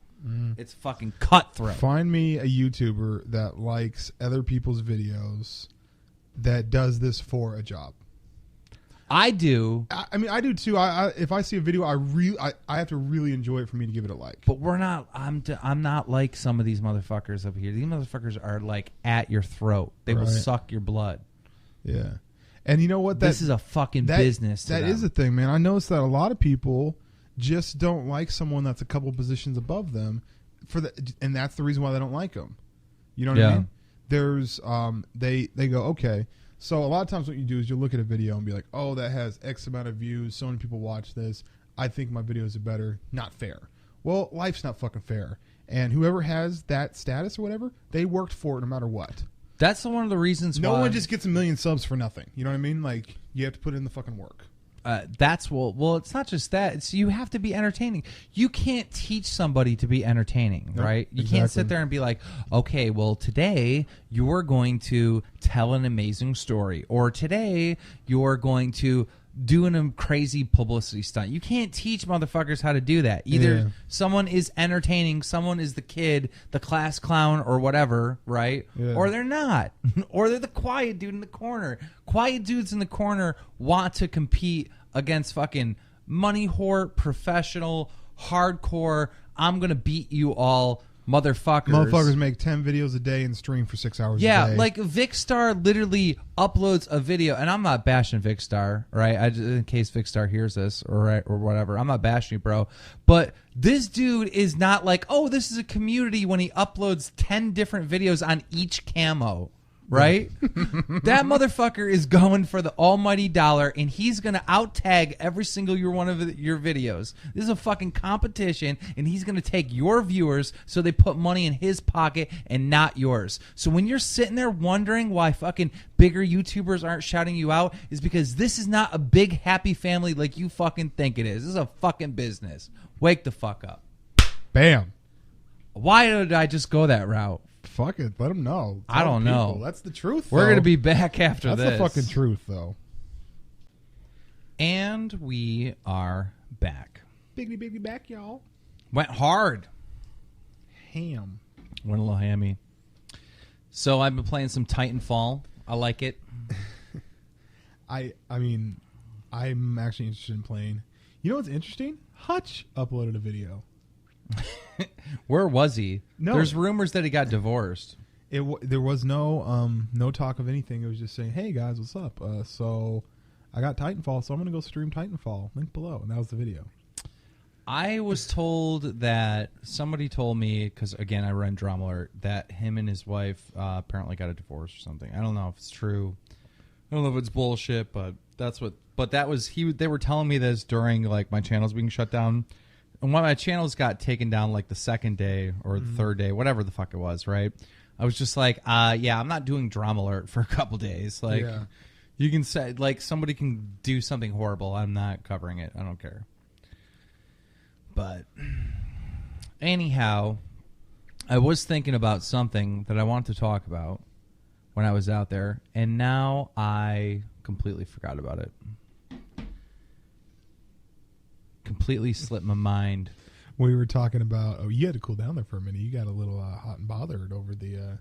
It's fucking cutthroat. Find me a YouTuber that likes other people's videos that does this for a job. I do. I mean, I do too. If I see a video, I have to really enjoy it for me to give it a like. But we're not. I'm not like some of these motherfuckers up here. These motherfuckers are like at your throat. They will suck your blood. Yeah. And you know what? This is a fucking business. That is the thing, man. I noticed that a lot of people just don't like someone that's a couple positions above them, and that's the reason why they don't like them. You know what I mean? There's they go, okay. So a lot of times what you do is you look at a video and be like, oh, that has X amount of views. So many people watch this. I think my videos are better. Not fair. Well, life's not fucking fair. And whoever has that status or whatever, they worked for it no matter what. That's one of the reasons no why. No one just gets a million subs for nothing. You know what I mean? Like, you have to put in the fucking work. Well, it's not just that. It's you have to be entertaining. You can't teach somebody to be entertaining, right? You can't sit there and be like, okay, well, today you're going to tell an amazing story, or today you're going to do a crazy publicity stunt. You can't teach motherfuckers how to do that. Either someone is entertaining, someone is the kid, the class clown, or whatever, right? Yeah. Or they're not. Or they're the quiet dude in the corner. Quiet dudes in the corner want to compete against fucking money whore, professional, hardcore, I'm going to beat you all motherfuckers. Motherfuckers make 10 videos a day and stream for 6 hours a day. Yeah, like Vicstar literally uploads a video, and I'm not bashing Vicstar, right? In case Vicstar hears this or whatever. I'm not bashing you, bro. But this dude is not like, oh, this is a community when he uploads 10 different videos on each camo. Right? That motherfucker is going for the almighty dollar, and he's going to out-tag every single one of your videos. This is a fucking competition, and he's going to take your viewers so they put money in his pocket and not yours. So when you're sitting there wondering why fucking bigger YouTubers aren't shouting you out, is because this is not a big happy family like you fucking think it is. This is a fucking business. Wake the fuck up. Bam. Why did I just go that route? Fuck it. Let them know. I don't know. That's the truth, We're going to be back after this. That's the fucking truth, though. And we are back. Biggity back, y'all. Went hard. Ham. Went a little hammy. So I've been playing some Titanfall. I like it. I mean, I'm actually interested in playing. You know what's interesting? Hutch uploaded a video. Where was he? No. There's rumors that he got divorced. There was no talk of anything. It was just saying, hey guys, what's up? So I got Titanfall, so I'm gonna go stream Titanfall. Link below, and that was the video. I was told that somebody told me, because again I run Drama Alert, that him and his wife apparently got a divorce or something. I don't know if it's true. I don't know if it's bullshit, but That's what. But that was they were telling me this during like my channels being shut down, and when my channels got taken down like the second day or the third day, whatever the fuck it was, right? I was just like, yeah, I'm not doing Drama Alert for a couple days. Like, you can say like somebody can do something horrible. I'm not covering it. I don't care. But anyhow, I was thinking about something that I wanted to talk about when I was out there, and now I completely forgot about it. Completely slipped my mind. We were talking about. Oh, you had to cool down there for a minute. You got a little hot and bothered over the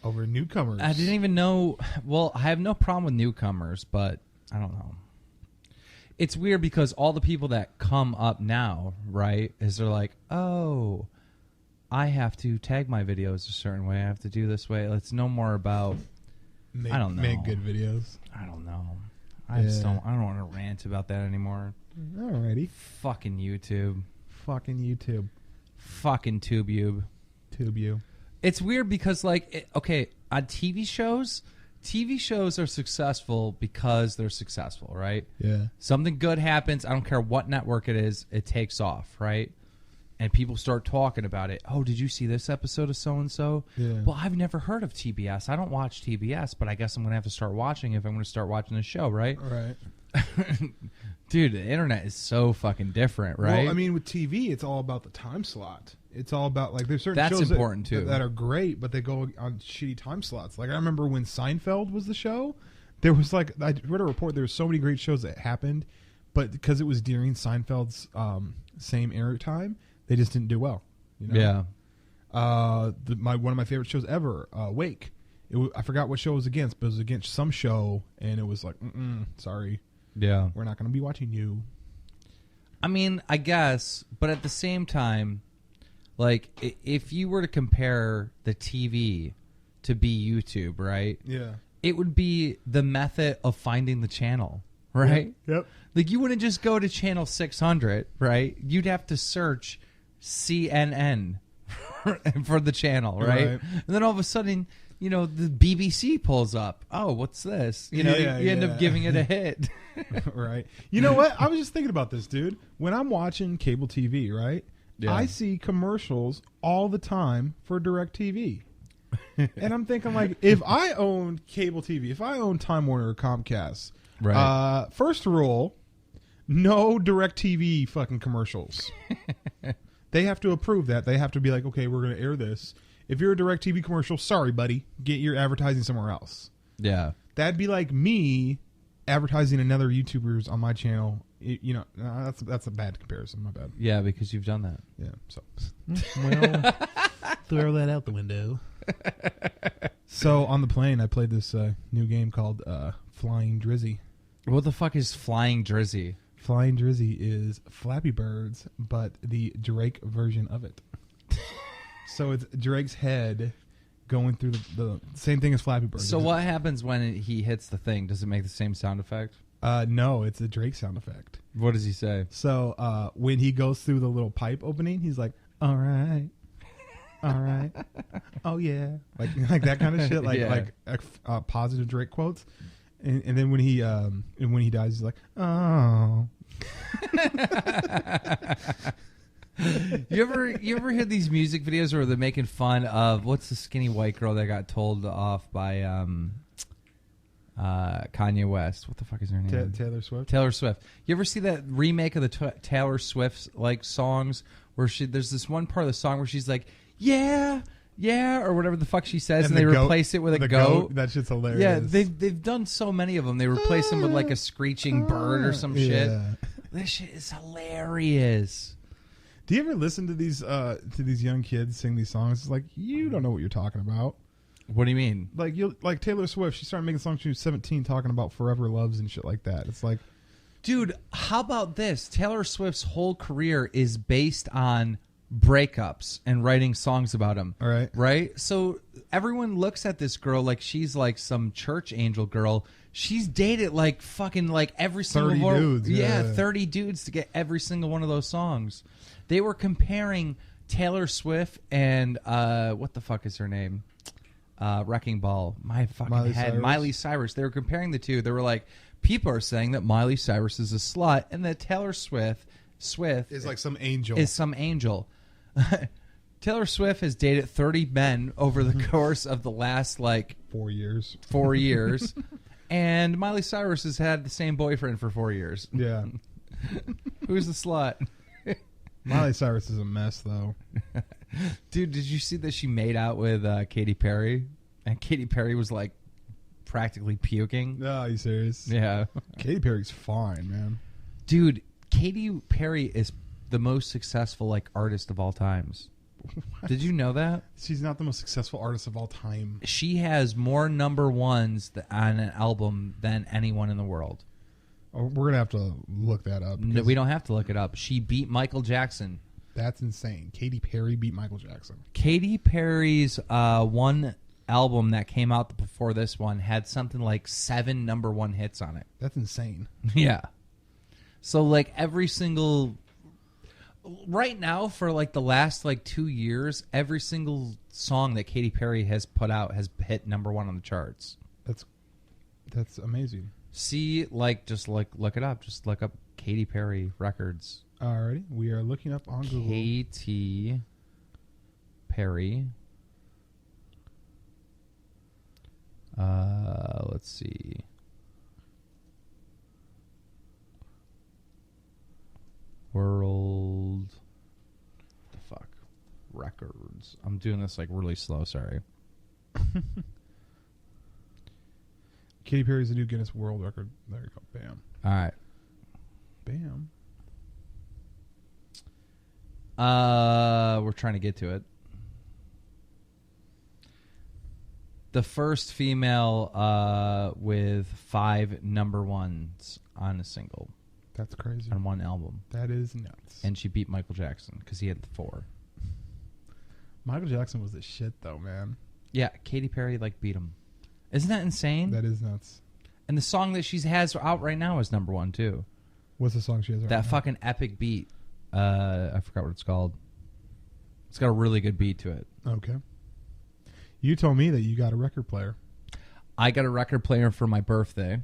over newcomers. I didn't even know. Well, I have no problem with newcomers, but I don't know. It's weird because all the people that come up now, right, is they're like, oh, I have to tag my videos a certain way. I have to do this way. It's no more about. I don't know. Make good videos. I don't know. I don't want to rant about that anymore. Alrighty. Fucking YouTube. Fucking YouTube. Fucking TubeYube. TubeYou. It's weird because, like, okay, on TV shows are successful because they're successful, right? Yeah. Something good happens. I don't care what network it is. It takes off, right? And people start talking about it. Oh, did you see this episode of so-and-so? Yeah. Well, I've never heard of TBS. I don't watch TBS, but I guess I'm going to have to start watching if I'm going to start watching the show, right? Right. Dude, the internet is so fucking different, right? Well, I mean, with TV, it's all about the time slot. It's all about, like, there's certain That's shows important, too. that are great, but they go on shitty time slots. Like, I remember when Seinfeld was the show, there was, like, I read a report, there were so many great shows that happened, but because it was during Seinfeld's same air time, they just didn't do well. You know? Yeah. One of my favorite shows ever, Wake. I forgot what show it was against, but it was against some show, and it was like, sorry. Yeah. We're not going to be watching you. I mean, I guess, but at the same time, like, if you were to compare the TV to be YouTube, right? Yeah. It would be the method of finding the channel, right? Yep. Like, you wouldn't just go to channel 600, right? You'd have to search CNN for the channel, right? And then all of a sudden, you know, the BBC pulls up. Oh, what's this? You know, you end up giving it a hit. Right. You know what? I was just thinking about this, dude. When I'm watching cable TV, right? Yeah. I see commercials all the time for DirecTV. And I'm thinking, like, if I owned cable TV, if I owned Time Warner or Comcast, right. First rule, no DirecTV fucking commercials. They have to approve that. They have to be like, okay, we're going to air this. If you're a DirecTV commercial, sorry, buddy. Get your advertising somewhere else. Yeah. That'd be like me advertising another YouTubers on my channel. That's a bad comparison. My bad. Yeah, because you've done that. Yeah. So, well, throw that out the window. So on the plane, I played this new game called Flying Drizzy. What the fuck is Flying Drizzy? Flying Drizzy is Flappy Birds, but the Drake version of it. So it's Drake's head going through the same thing as Flappy Bird. So what happens when he hits the thing? Does it make the same sound effect? No, it's a Drake sound effect. What does he say? So when he goes through the little pipe opening, he's like, all right, oh yeah, like that kind of shit, like positive Drake quotes. And then when he dies, he's like, oh. You ever hear these music videos where they're making fun of what's the skinny white girl that got told off by Kanye West? What the fuck is her name? Taylor Swift. Taylor Swift. You ever see that remake of the Taylor Swift's like songs where there's this one part of the song where she's like, yeah, or whatever the fuck she says, and they replace it with a goat. That shit's hilarious. Yeah, they've done so many of them. They replace them with like a screeching bird or some shit. This shit is hilarious. Do you ever listen to these young kids sing these songs? It's like, you don't know what you're talking about. What do you mean? Like Taylor Swift, she started making songs when she was 17 talking about forever loves and shit like that. It's like, dude, how about this? Taylor Swift's whole career is based on breakups and writing songs about them. all right. Right? So everyone looks at this girl like she's like some church angel girl. She's dated like fucking like every single 30 dudes. Yeah, 30 dudes to get every single one of those songs. They were comparing Taylor Swift and what the fuck is her name? Wrecking Ball. My fucking head. Miley Cyrus. They were comparing the two. They were like, People are saying that Miley Cyrus is a slut and that Taylor Swift is like some angel. Is some angel. Taylor Swift has dated 30 men over the course of the last 4 years. 4 years. And Miley Cyrus has had the same boyfriend for 4 years. Yeah. Who's the slut? Miley Cyrus is a mess, though. Dude, did you see that she made out with Katy Perry? And Katy Perry was practically puking. No, are you serious? Yeah. Katy Perry's fine, man. Dude, Katy Perry is the most successful artist of all times. What? Did you know that? She's not the most successful artist of all time. She has more number ones on an album than anyone in the world. Oh, we're going to have to look that up. No, we don't have to look it up. She beat Michael Jackson. That's insane. Katy Perry beat Michael Jackson. Katy Perry's one album that came out before this one had something like 7 number 1 hits on it. That's insane. Yeah. So every single... Right now, for the last 2 years, every single song that Katy Perry has put out has hit number 1 on the charts. That's amazing. See, just look it up. Just look up Katy Perry records. Alrighty, we are looking up on Google. Katy Perry. Let's see. World. The fuck? Records. I'm doing this really slow, sorry. Katy Perry's the new Guinness World Record. There you go. Bam. All right. Bam. We're trying to get to it. The first female with 5 number 1s on a single. That's crazy. On one album. That is nuts. And she beat Michael Jackson because he had 4. Michael Jackson was the shit, though, man. Yeah, Katy Perry beat him. Isn't that insane? That is nuts. And the song that she has out right now is number 1 too. What's the song she has right now? That now? fucking epic beat. I forgot what it's called. It's got a really good beat to it. Okay. You told me that you got a record player. I got a record player for my birthday.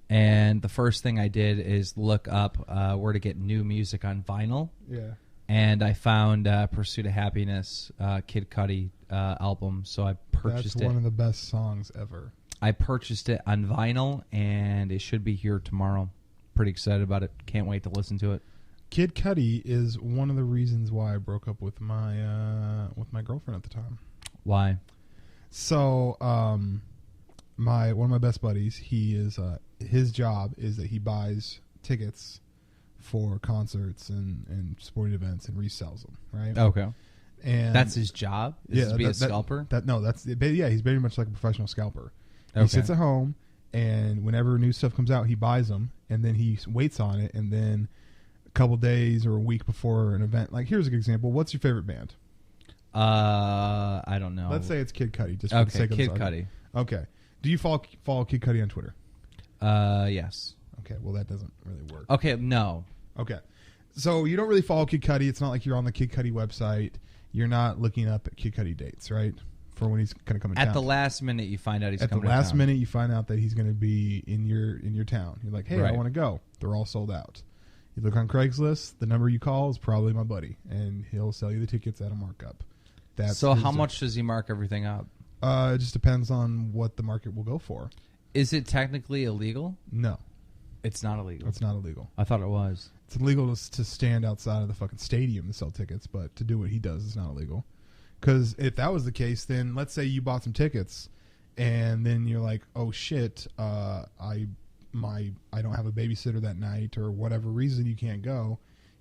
And the first thing I did is look up where to get new music on vinyl. Yeah. And I found Pursuit of Happiness, Kid Cudi album. So I purchased it. That's one of the best songs ever. I purchased it on vinyl, and it should be here tomorrow. Pretty excited about it. Can't wait to listen to it. Kid Cudi is one of the reasons why I broke up with my girlfriend at the time. Why? So, one of my best buddies, his job is that he buys tickets for concerts and sporting events and resells them, right? Okay. And that's his job? Is to be a scalper? He's very much like a professional scalper. Okay. He sits at home, and whenever new stuff comes out, he buys them, and then he waits on it, and then a couple days or a week before an event, here's an example. What's your favorite band? I don't know. Let's say it's Kid Cudi, just for the sake of Kid Cudi. Okay. Do you follow Kid Cudi on Twitter? Yes. Okay, well, that doesn't really work. Okay, no. Okay. So you don't really follow Kid Cudi. It's not like you're on the Kid Cudi website. You're not looking up at Kid Cudi dates, right? For when he's going to come in town. At the last minute, you find out he's coming to town. At the last minute, you find out that he's going to be in your town. You're like, hey, right. I want to go. They're all sold out. You look on Craigslist. The number you call is probably my buddy, and he'll sell you the tickets at a markup. So how much does he mark everything up? It just depends on what the market will go for. Is it technically illegal? No. It's not illegal. It's not illegal. I thought it was. It's illegal to stand outside of the fucking stadium to sell tickets, but to do what he does is not illegal. Because if that was the case, then let's say you bought some tickets, and then you're like, oh shit, I don't have a babysitter that night, or whatever reason you can't go.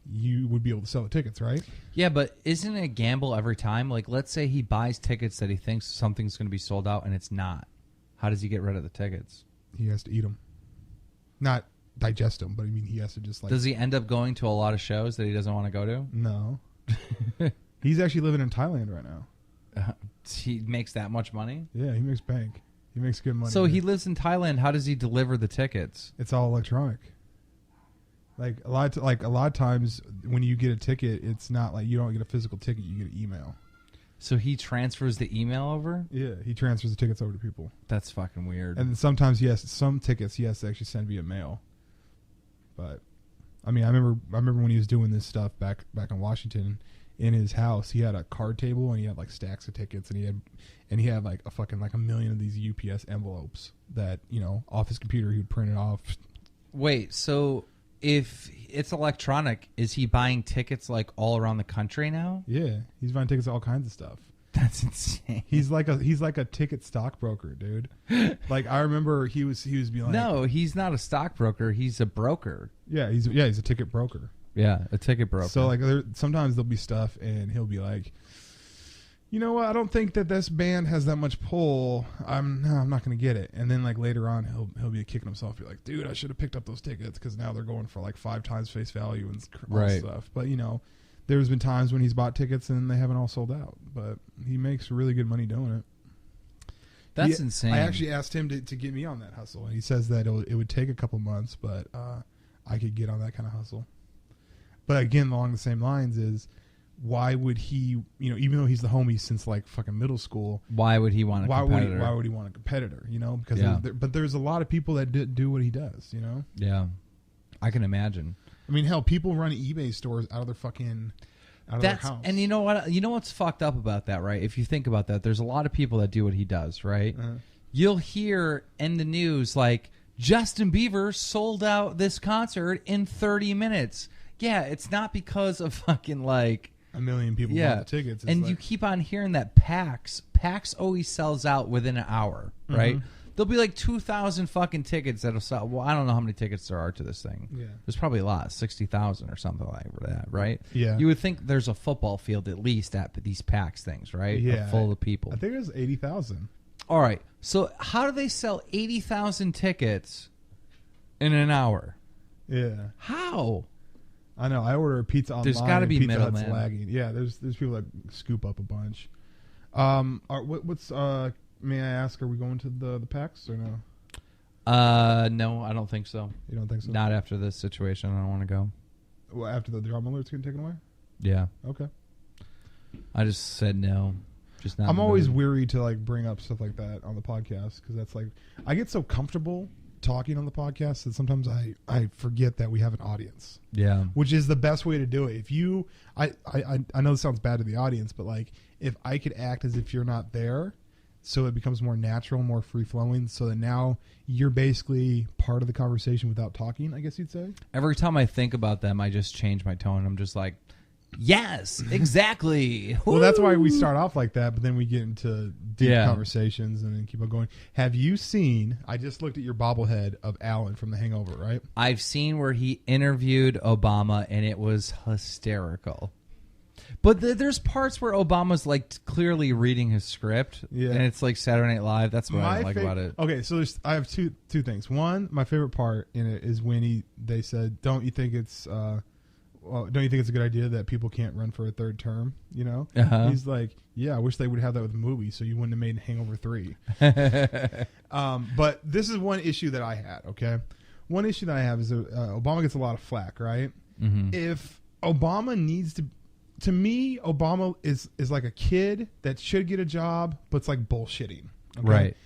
You would be able to sell the tickets, right? Yeah, but isn't it a gamble every time? Let's say he buys tickets that he thinks something's going to be sold out, and it's not. How does he get rid of the tickets? He has to eat them. Not digest them, but I mean, he has to just Does he end up going to a lot of shows that he doesn't want to go to? No. He's actually living in Thailand right now. He makes that much money? Yeah, he makes bank. He makes good money. So he lives in Thailand. How does he deliver the tickets? It's all electronic. A lot of times when you get a ticket, it's not like you don't get a physical ticket; you get an email. So he transfers the email over? Yeah, he transfers the tickets over to people. That's fucking weird. And sometimes, yes, some tickets he has to actually send via mail. But I mean, I remember when he was doing this stuff back in Washington, in his house, he had a card table and he had like stacks of tickets, and he had like a million of these UPS envelopes that, you know, off his computer he would print it off. Wait, so if it's electronic, is he buying tickets like all around the country now? Yeah, he's buying tickets to all kinds of stuff. That's insane. He's like a ticket stockbroker, dude. Like I remember he was being like, no, he's not a stockbroker. He's a broker. Yeah, he's a ticket broker. Yeah, a ticket broker. So like sometimes there'll be stuff and he'll be like, you know what, I don't think that this band has that much pull. I'm not going to get it. And then like later on he'll be kicking himself, be like, dude, I should have picked up those tickets because now they're going for like 5 times face value and all stuff. But you know, there's been times when he's bought tickets and they haven't all sold out, but he makes really good money doing it. That's insane. I actually asked him to get me on that hustle, and he says that it would take a couple months, but I could get on that kind of hustle. But again, along the same lines is, why would he, you know, even though he's the homie since like fucking middle school, why would he want a competitor? Why would he want a competitor, you know? Because but there's a lot of people that do what he does, you know? Yeah. I can imagine. I mean, hell, people run eBay stores out of their house. And you know what? You know what's fucked up about that, right? If you think about that, there's a lot of people that do what he does, right? Uh-huh. You'll hear in the news like Justin Bieber sold out this concert in 30 minutes. Yeah, it's not because of fucking like a million people bought the tickets. And like, you keep on hearing that PAX always sells out within an hour, right? Mm-hmm. There'll be like 2,000 fucking tickets that'll sell. Well, I don't know how many tickets there are to this thing. Yeah. There's probably a lot, 60,000 or something like that, right? Yeah. You would think there's a football field at least at these PAX things, right? Yeah. Full of people. I think it was 80,000. All right. So how do they sell 80,000 tickets in an hour? Yeah. How? I know. I order a pizza online. There's got to be Pizza Hut's middlemen. lagging. Yeah, there's people that scoop up a bunch. May I ask, are we going to the PAX or no? No, I don't think so. You don't think so? Not after this situation. I don't want to go. Well, after the drama alert's getting taken away? Yeah. Okay. I just said no. Just not. I'm always weary to like bring up stuff like that on the podcast because that's like I get so comfortable talking on the podcast that sometimes I forget that we have an audience. Yeah. Which is the best way to do it. If you I know this sounds bad to the audience, but like if I could act as if you're not there, so it becomes more natural, more free flowing, so that now you're basically part of the conversation without talking, I guess you'd say. Every time I think about them, I just change my tone. I'm just like, yes, exactly. Well, that's why we start off like that, but then we get into deep conversations and then keep on going. Have you seen, I just looked at your bobblehead of Alan from The Hangover, right? I've seen where he interviewed Obama, and it was hysterical. But there's parts where Obama's like clearly reading his script, and it's like Saturday Night Live. That's what I like about it. Okay, so I have two things. One, my favorite part in it is when they said, "Don't you think it's a good idea that people can't run for a third term?" You know, He's like, "Yeah, I wish they would have that with a movie, so you wouldn't have made Hangover 3." But this is one issue that I had. Okay, one issue that I have is Obama gets a lot of flack, right? Mm-hmm. If Obama needs to me, Obama is like a kid that should get a job, but it's like bullshitting. Okay? Right.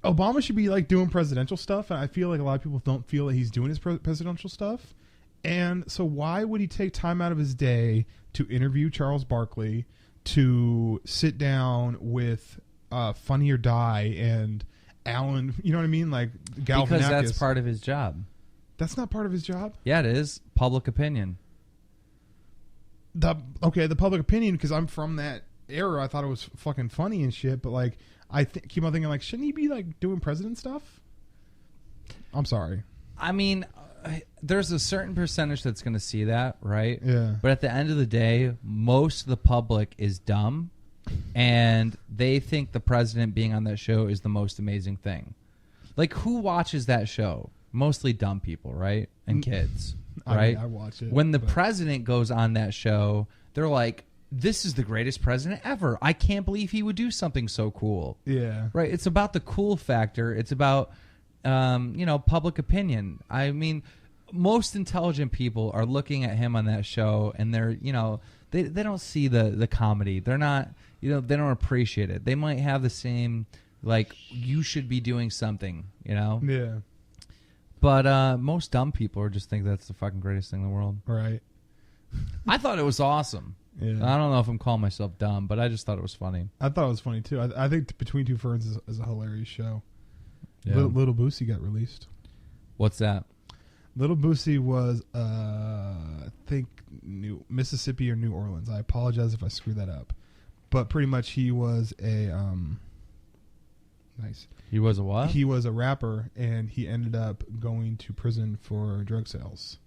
Obama should be like doing presidential stuff, and I feel like a lot of people don't feel that he's doing his presidential stuff. And so why would he take time out of his day to interview Charles Barkley, to sit down with Funny or Die and Alan, you know what I mean? Like Galifianakis. Because that's part of his job. That's not part of his job? Yeah, it is. Public opinion. The public opinion, because I'm from that era, I thought it was fucking funny and shit, but like I keep on thinking like, shouldn't he be like doing president stuff? I'm sorry. I mean, there's a certain percentage that's going to see that, right? Yeah. But at the end of the day, most of the public is dumb, and they think the president being on that show is the most amazing thing. Like, who watches that show? Mostly dumb people, right? And kids. Right? I watch it. When the president goes on that show, they're like, this is the greatest president ever. I can't believe he would do something so cool. Yeah. Right? It's about the cool factor. It's about, public opinion. I mean, most intelligent people are looking at him on that show, and they don't see the comedy. They're not, they don't appreciate it. They might have the same, like, you should be doing something, Yeah. But most dumb people just think that's the fucking greatest thing in the world. Right. I thought it was awesome. Yeah. I don't know if I'm calling myself dumb, but I just thought it was funny. I thought it was funny too. I think Between Two Ferns is a hilarious show. Yeah. Little Boosie got released. What's that? Little Boosie was, I think, Mississippi or New Orleans. I apologize if I screw that up, but pretty much he was a nice. He was a what? He was a rapper, and he ended up going to prison for drug sales,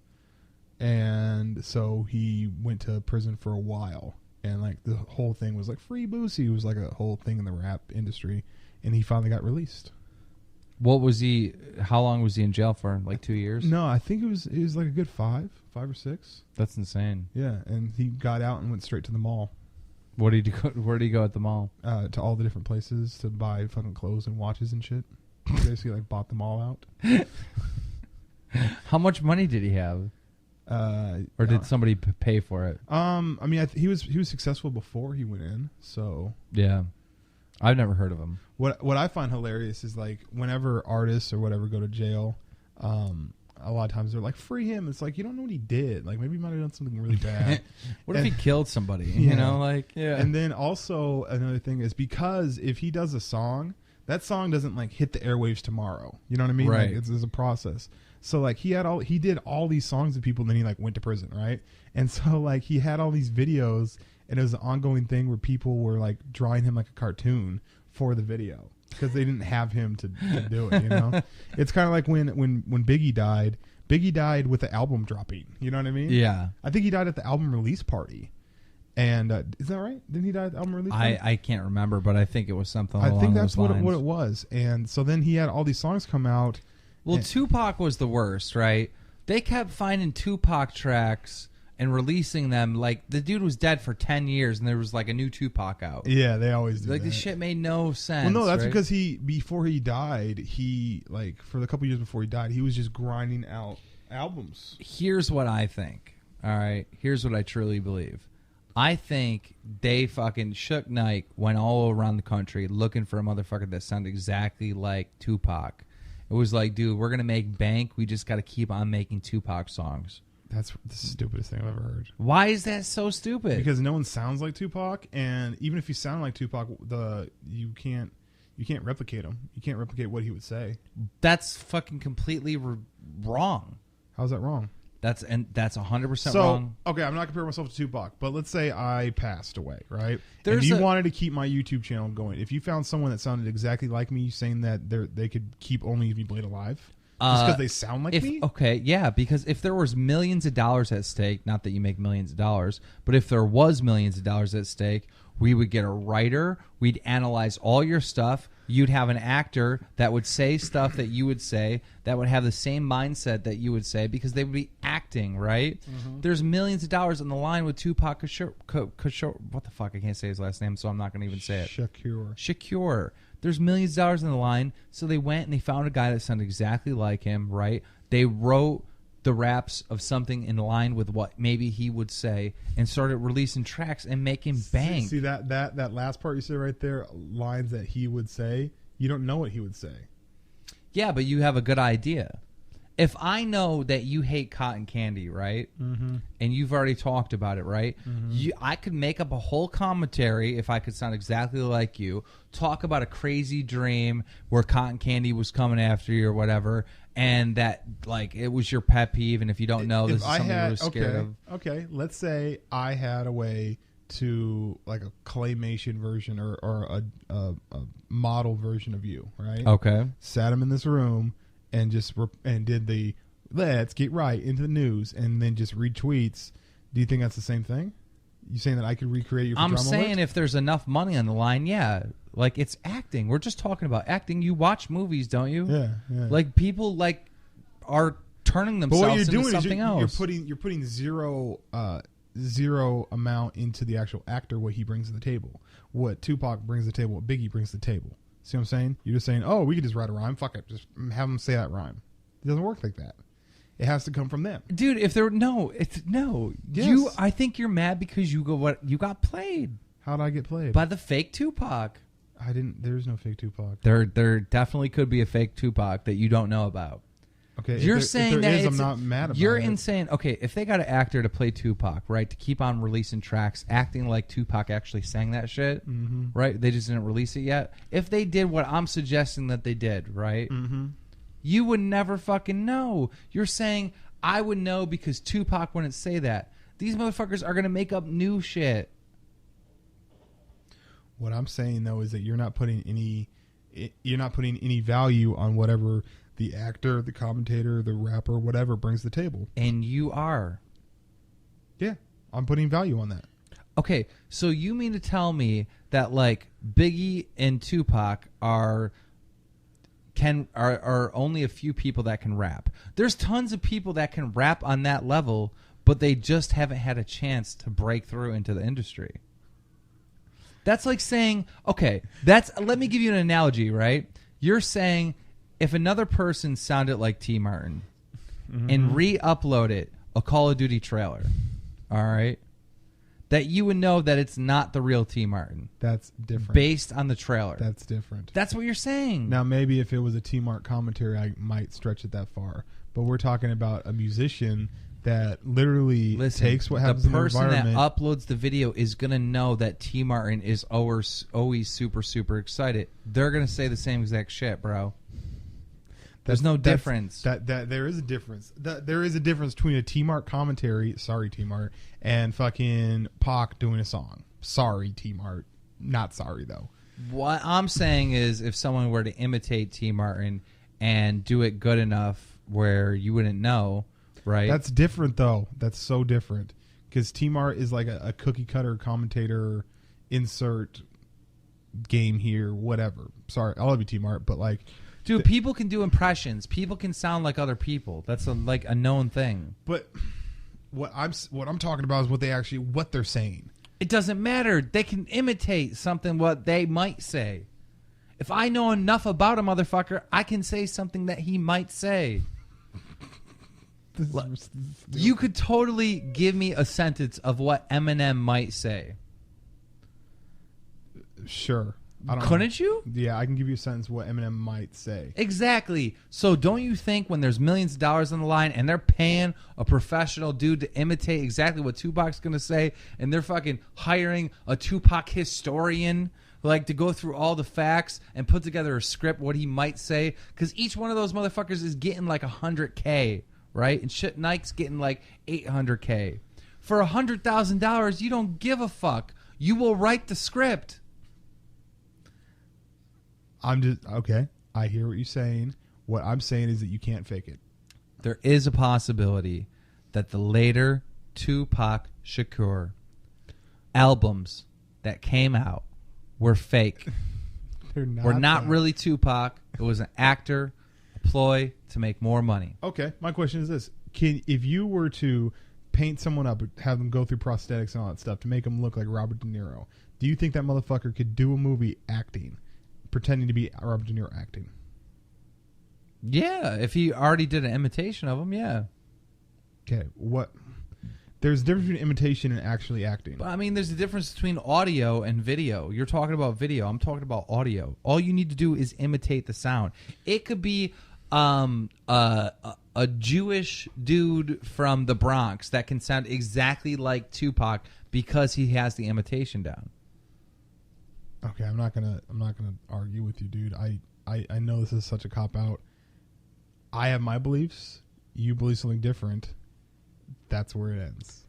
and so he went to prison for a while. And like the whole thing was like free Boosie. It was like a whole thing in the rap industry, and he finally got released. What was he? How long was he in jail for? Like 2 years? No, I think it was like a good 5 or 6. That's insane. Yeah, and he got out and went straight to the mall. What did he go? Where did he go at the mall? To all the different places to buy fucking clothes and watches and shit. He basically like bought them all out. How much money did he have? Or did somebody pay for it? I mean, he was successful before he went in. So yeah, I've never heard of him. What I find hilarious is like whenever artists or whatever go to jail, a lot of times they're like, free him. It's like, you don't know what he did. Like maybe he might have done something really bad. What if he killed somebody? Yeah. Yeah. And then also another thing is because if he does a song, that song doesn't like hit the airwaves tomorrow. You know what I mean? Right. Like, it's a process. So like he did all these songs with people, and then he like went to prison, right? And so like he had all these videos, and it was an ongoing thing where people were like drawing him like a cartoon for the video because they didn't have him to do it. It's kind of like when Biggie died with the album dropping. You know what I mean? Yeah. I think he died at the album release party. And is that right? Didn't he die at the album release party? I can't remember, but I think it was something I along think that's those lines. what it was. And so then he had all these songs come out. Well, Tupac was the worst, right? They kept finding Tupac tracks and releasing them. Like, the dude was dead for 10 years, and there was, like, a new Tupac out. Yeah, they always do Like, that. this shit made no sense. Well, no, that's right? because before he died, he, like, for the couple years before he died, he was just grinding out albums. Here's what I think, all right? Here's what I truly believe. I think they fucking Shook Knight went all around the country looking for a motherfucker that sounded exactly like Tupac. It was like, dude, we're going to make bank. We just got to keep on making Tupac songs. That's the stupidest thing I've ever heard. Why is that so stupid? Because no one sounds like Tupac, and even if you sound like Tupac, you can't replicate him. You can't replicate what he would say. That's fucking completely wrong. How's that wrong? That's 100% wrong. Okay, I'm not comparing myself to Tupac, but let's say I passed away, right? There's and you wanted to keep my YouTube channel going. If you found someone that sounded exactly like me, saying that they could keep only if you played alive, just because they sound like me? Okay, yeah, because if there was millions of dollars at stake, not that you make millions of dollars, but if there was millions of dollars at stake, we would get a writer, we'd analyze all your stuff, you'd have an actor that would say stuff that you would say, that would have the same mindset that you would say, because they would be acting, right? Mm-hmm. There's millions of dollars on the line with Tupac Shakur. What the fuck? I can't say his last name, so I'm not going to even say it. Shakur. There's millions of dollars on the line, so they went and they found a guy that sounded exactly like him, right? They wrote the raps of something in line with what maybe he would say and started releasing tracks and making bank. See that last part you said right there, lines that he would say, you don't know what he would say. Yeah, but you have a good idea. If I know that you hate cotton candy, right? Mm-hmm. And you've already talked about it, right? Mm-hmm. I could make up a whole commentary if I could sound exactly like you, talk about a crazy dream where cotton candy was coming after you or whatever, and that like it was your pet peeve, and if you don't know, this is something you were scared of. Okay, let's say I had a way to like a claymation version or a model version of you, right? Okay. Sat him in this room and did the let's get right into the news and then just read tweets. Do you think that's the same thing? You saying that I could recreate your I'm drama saying alert? if there's enough money on the line, yeah. Like, it's acting. We're just talking about acting. You watch movies, don't you? Yeah. Like, people like are turning themselves into something else. You're putting zero amount into the actual actor, what he brings to the table. What Tupac brings to the table, what Biggie brings to the table. See what I'm saying? You're just saying, oh, we could just write a rhyme. Fuck it. Just have him say that rhyme. It doesn't work like that. It has to come from them. Dude, if they're no. Yes. I think you're mad because you got played How did I get played? by the fake Tupac. I didn't. There's no fake Tupac. There definitely could be a fake Tupac that you don't know about. Okay, You're if saying there that is, I'm not mad about you're it. insane. Okay, if they got an actor to play Tupac, right, to keep on releasing tracks, acting like Tupac actually sang that shit, right? They just didn't release it yet. If they did what I'm suggesting that they did, right, you would never fucking know. You're saying I would know because Tupac wouldn't say that. These motherfuckers are gonna make up new shit. What I'm saying though is that you're not putting any value on whatever the actor, the commentator, the rapper, whatever brings to the table. And you are. Yeah, I'm putting value on that. Okay, so you mean to tell me that like Biggie and Tupac are only a few people that can rap? There's tons of people that can rap on that level, but they just haven't had a chance to break through into the industry. That's like saying, okay, let me give you an analogy, right? You're saying if another person sounded like T. Martin and re-uploaded a Call of Duty trailer, all right, that you would know that it's not the real T. Martin. That's different. Based on the trailer. That's different. That's what you're saying. Now, maybe if it was a T. Mart commentary, I might stretch it that far. But we're talking about a musician that literally takes what happens in the environment. The person that uploads the video is going to know that T. Martin is always super, super excited. They're going to say the same exact shit, bro. There's no difference. That there is a difference. There is a difference between a T Mart commentary, sorry T Mart, and fucking Pac doing a song. Sorry T Mart, not sorry though. What I'm saying is, if someone were to imitate T Martin and do it good enough where you wouldn't know, right? That's different though. That's so different because T Mart is like a cookie cutter commentator. Insert game here, whatever. Sorry, I love you T Mart, but like. Dude, people can do impressions. People can sound like other people. That's like a known thing. But what I'm talking about is what they're saying. It doesn't matter. They can imitate something what they might say. If I know enough about a motherfucker, I can say something that he might say. You could totally give me a sentence of what Eminem might say. Sure. Couldn't you? Yeah, I can give you a sentence of what Eminem might say. Exactly. So don't you think when there's millions of dollars on the line and they're paying a professional dude to imitate exactly what Tupac's going to say, and they're fucking hiring a Tupac historian like to go through all the facts and put together a script what he might say, because each one of those motherfuckers is getting like $100K, right? And shit Nike's getting like $800K. For $100,000, you don't give a fuck. You will write the script. I'm just okay. I hear what you're saying. What I'm saying is that you can't fake it. There is a possibility that the later Tupac Shakur albums that came out were fake. Were not really Tupac. It was an actor, a ploy to make more money. Okay, my question is this: if you were to paint someone up, have them go through prosthetics and all that stuff to make them look like Robert De Niro, do you think that motherfucker could do a movie acting? Pretending to be Robert De Niro acting. Yeah, if he already did an imitation of him, yeah. Okay, there's a difference between imitation and actually acting. But I mean, there's a difference between audio and video. You're talking about video. I'm talking about audio. All you need to do is imitate the sound. It could be a Jewish dude from the Bronx that can sound exactly like Tupac because he has the imitation down. Okay, I'm not gonna argue with you, dude. I know this is such a cop out. I have my beliefs. You believe something different. That's where it ends.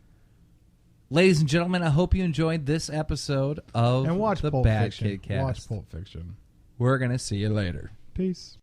Ladies and gentlemen, I hope you enjoyed this episode of the Bad Fiction. Kid Cast. Watch Pulp Fiction. We're gonna see you later. Peace.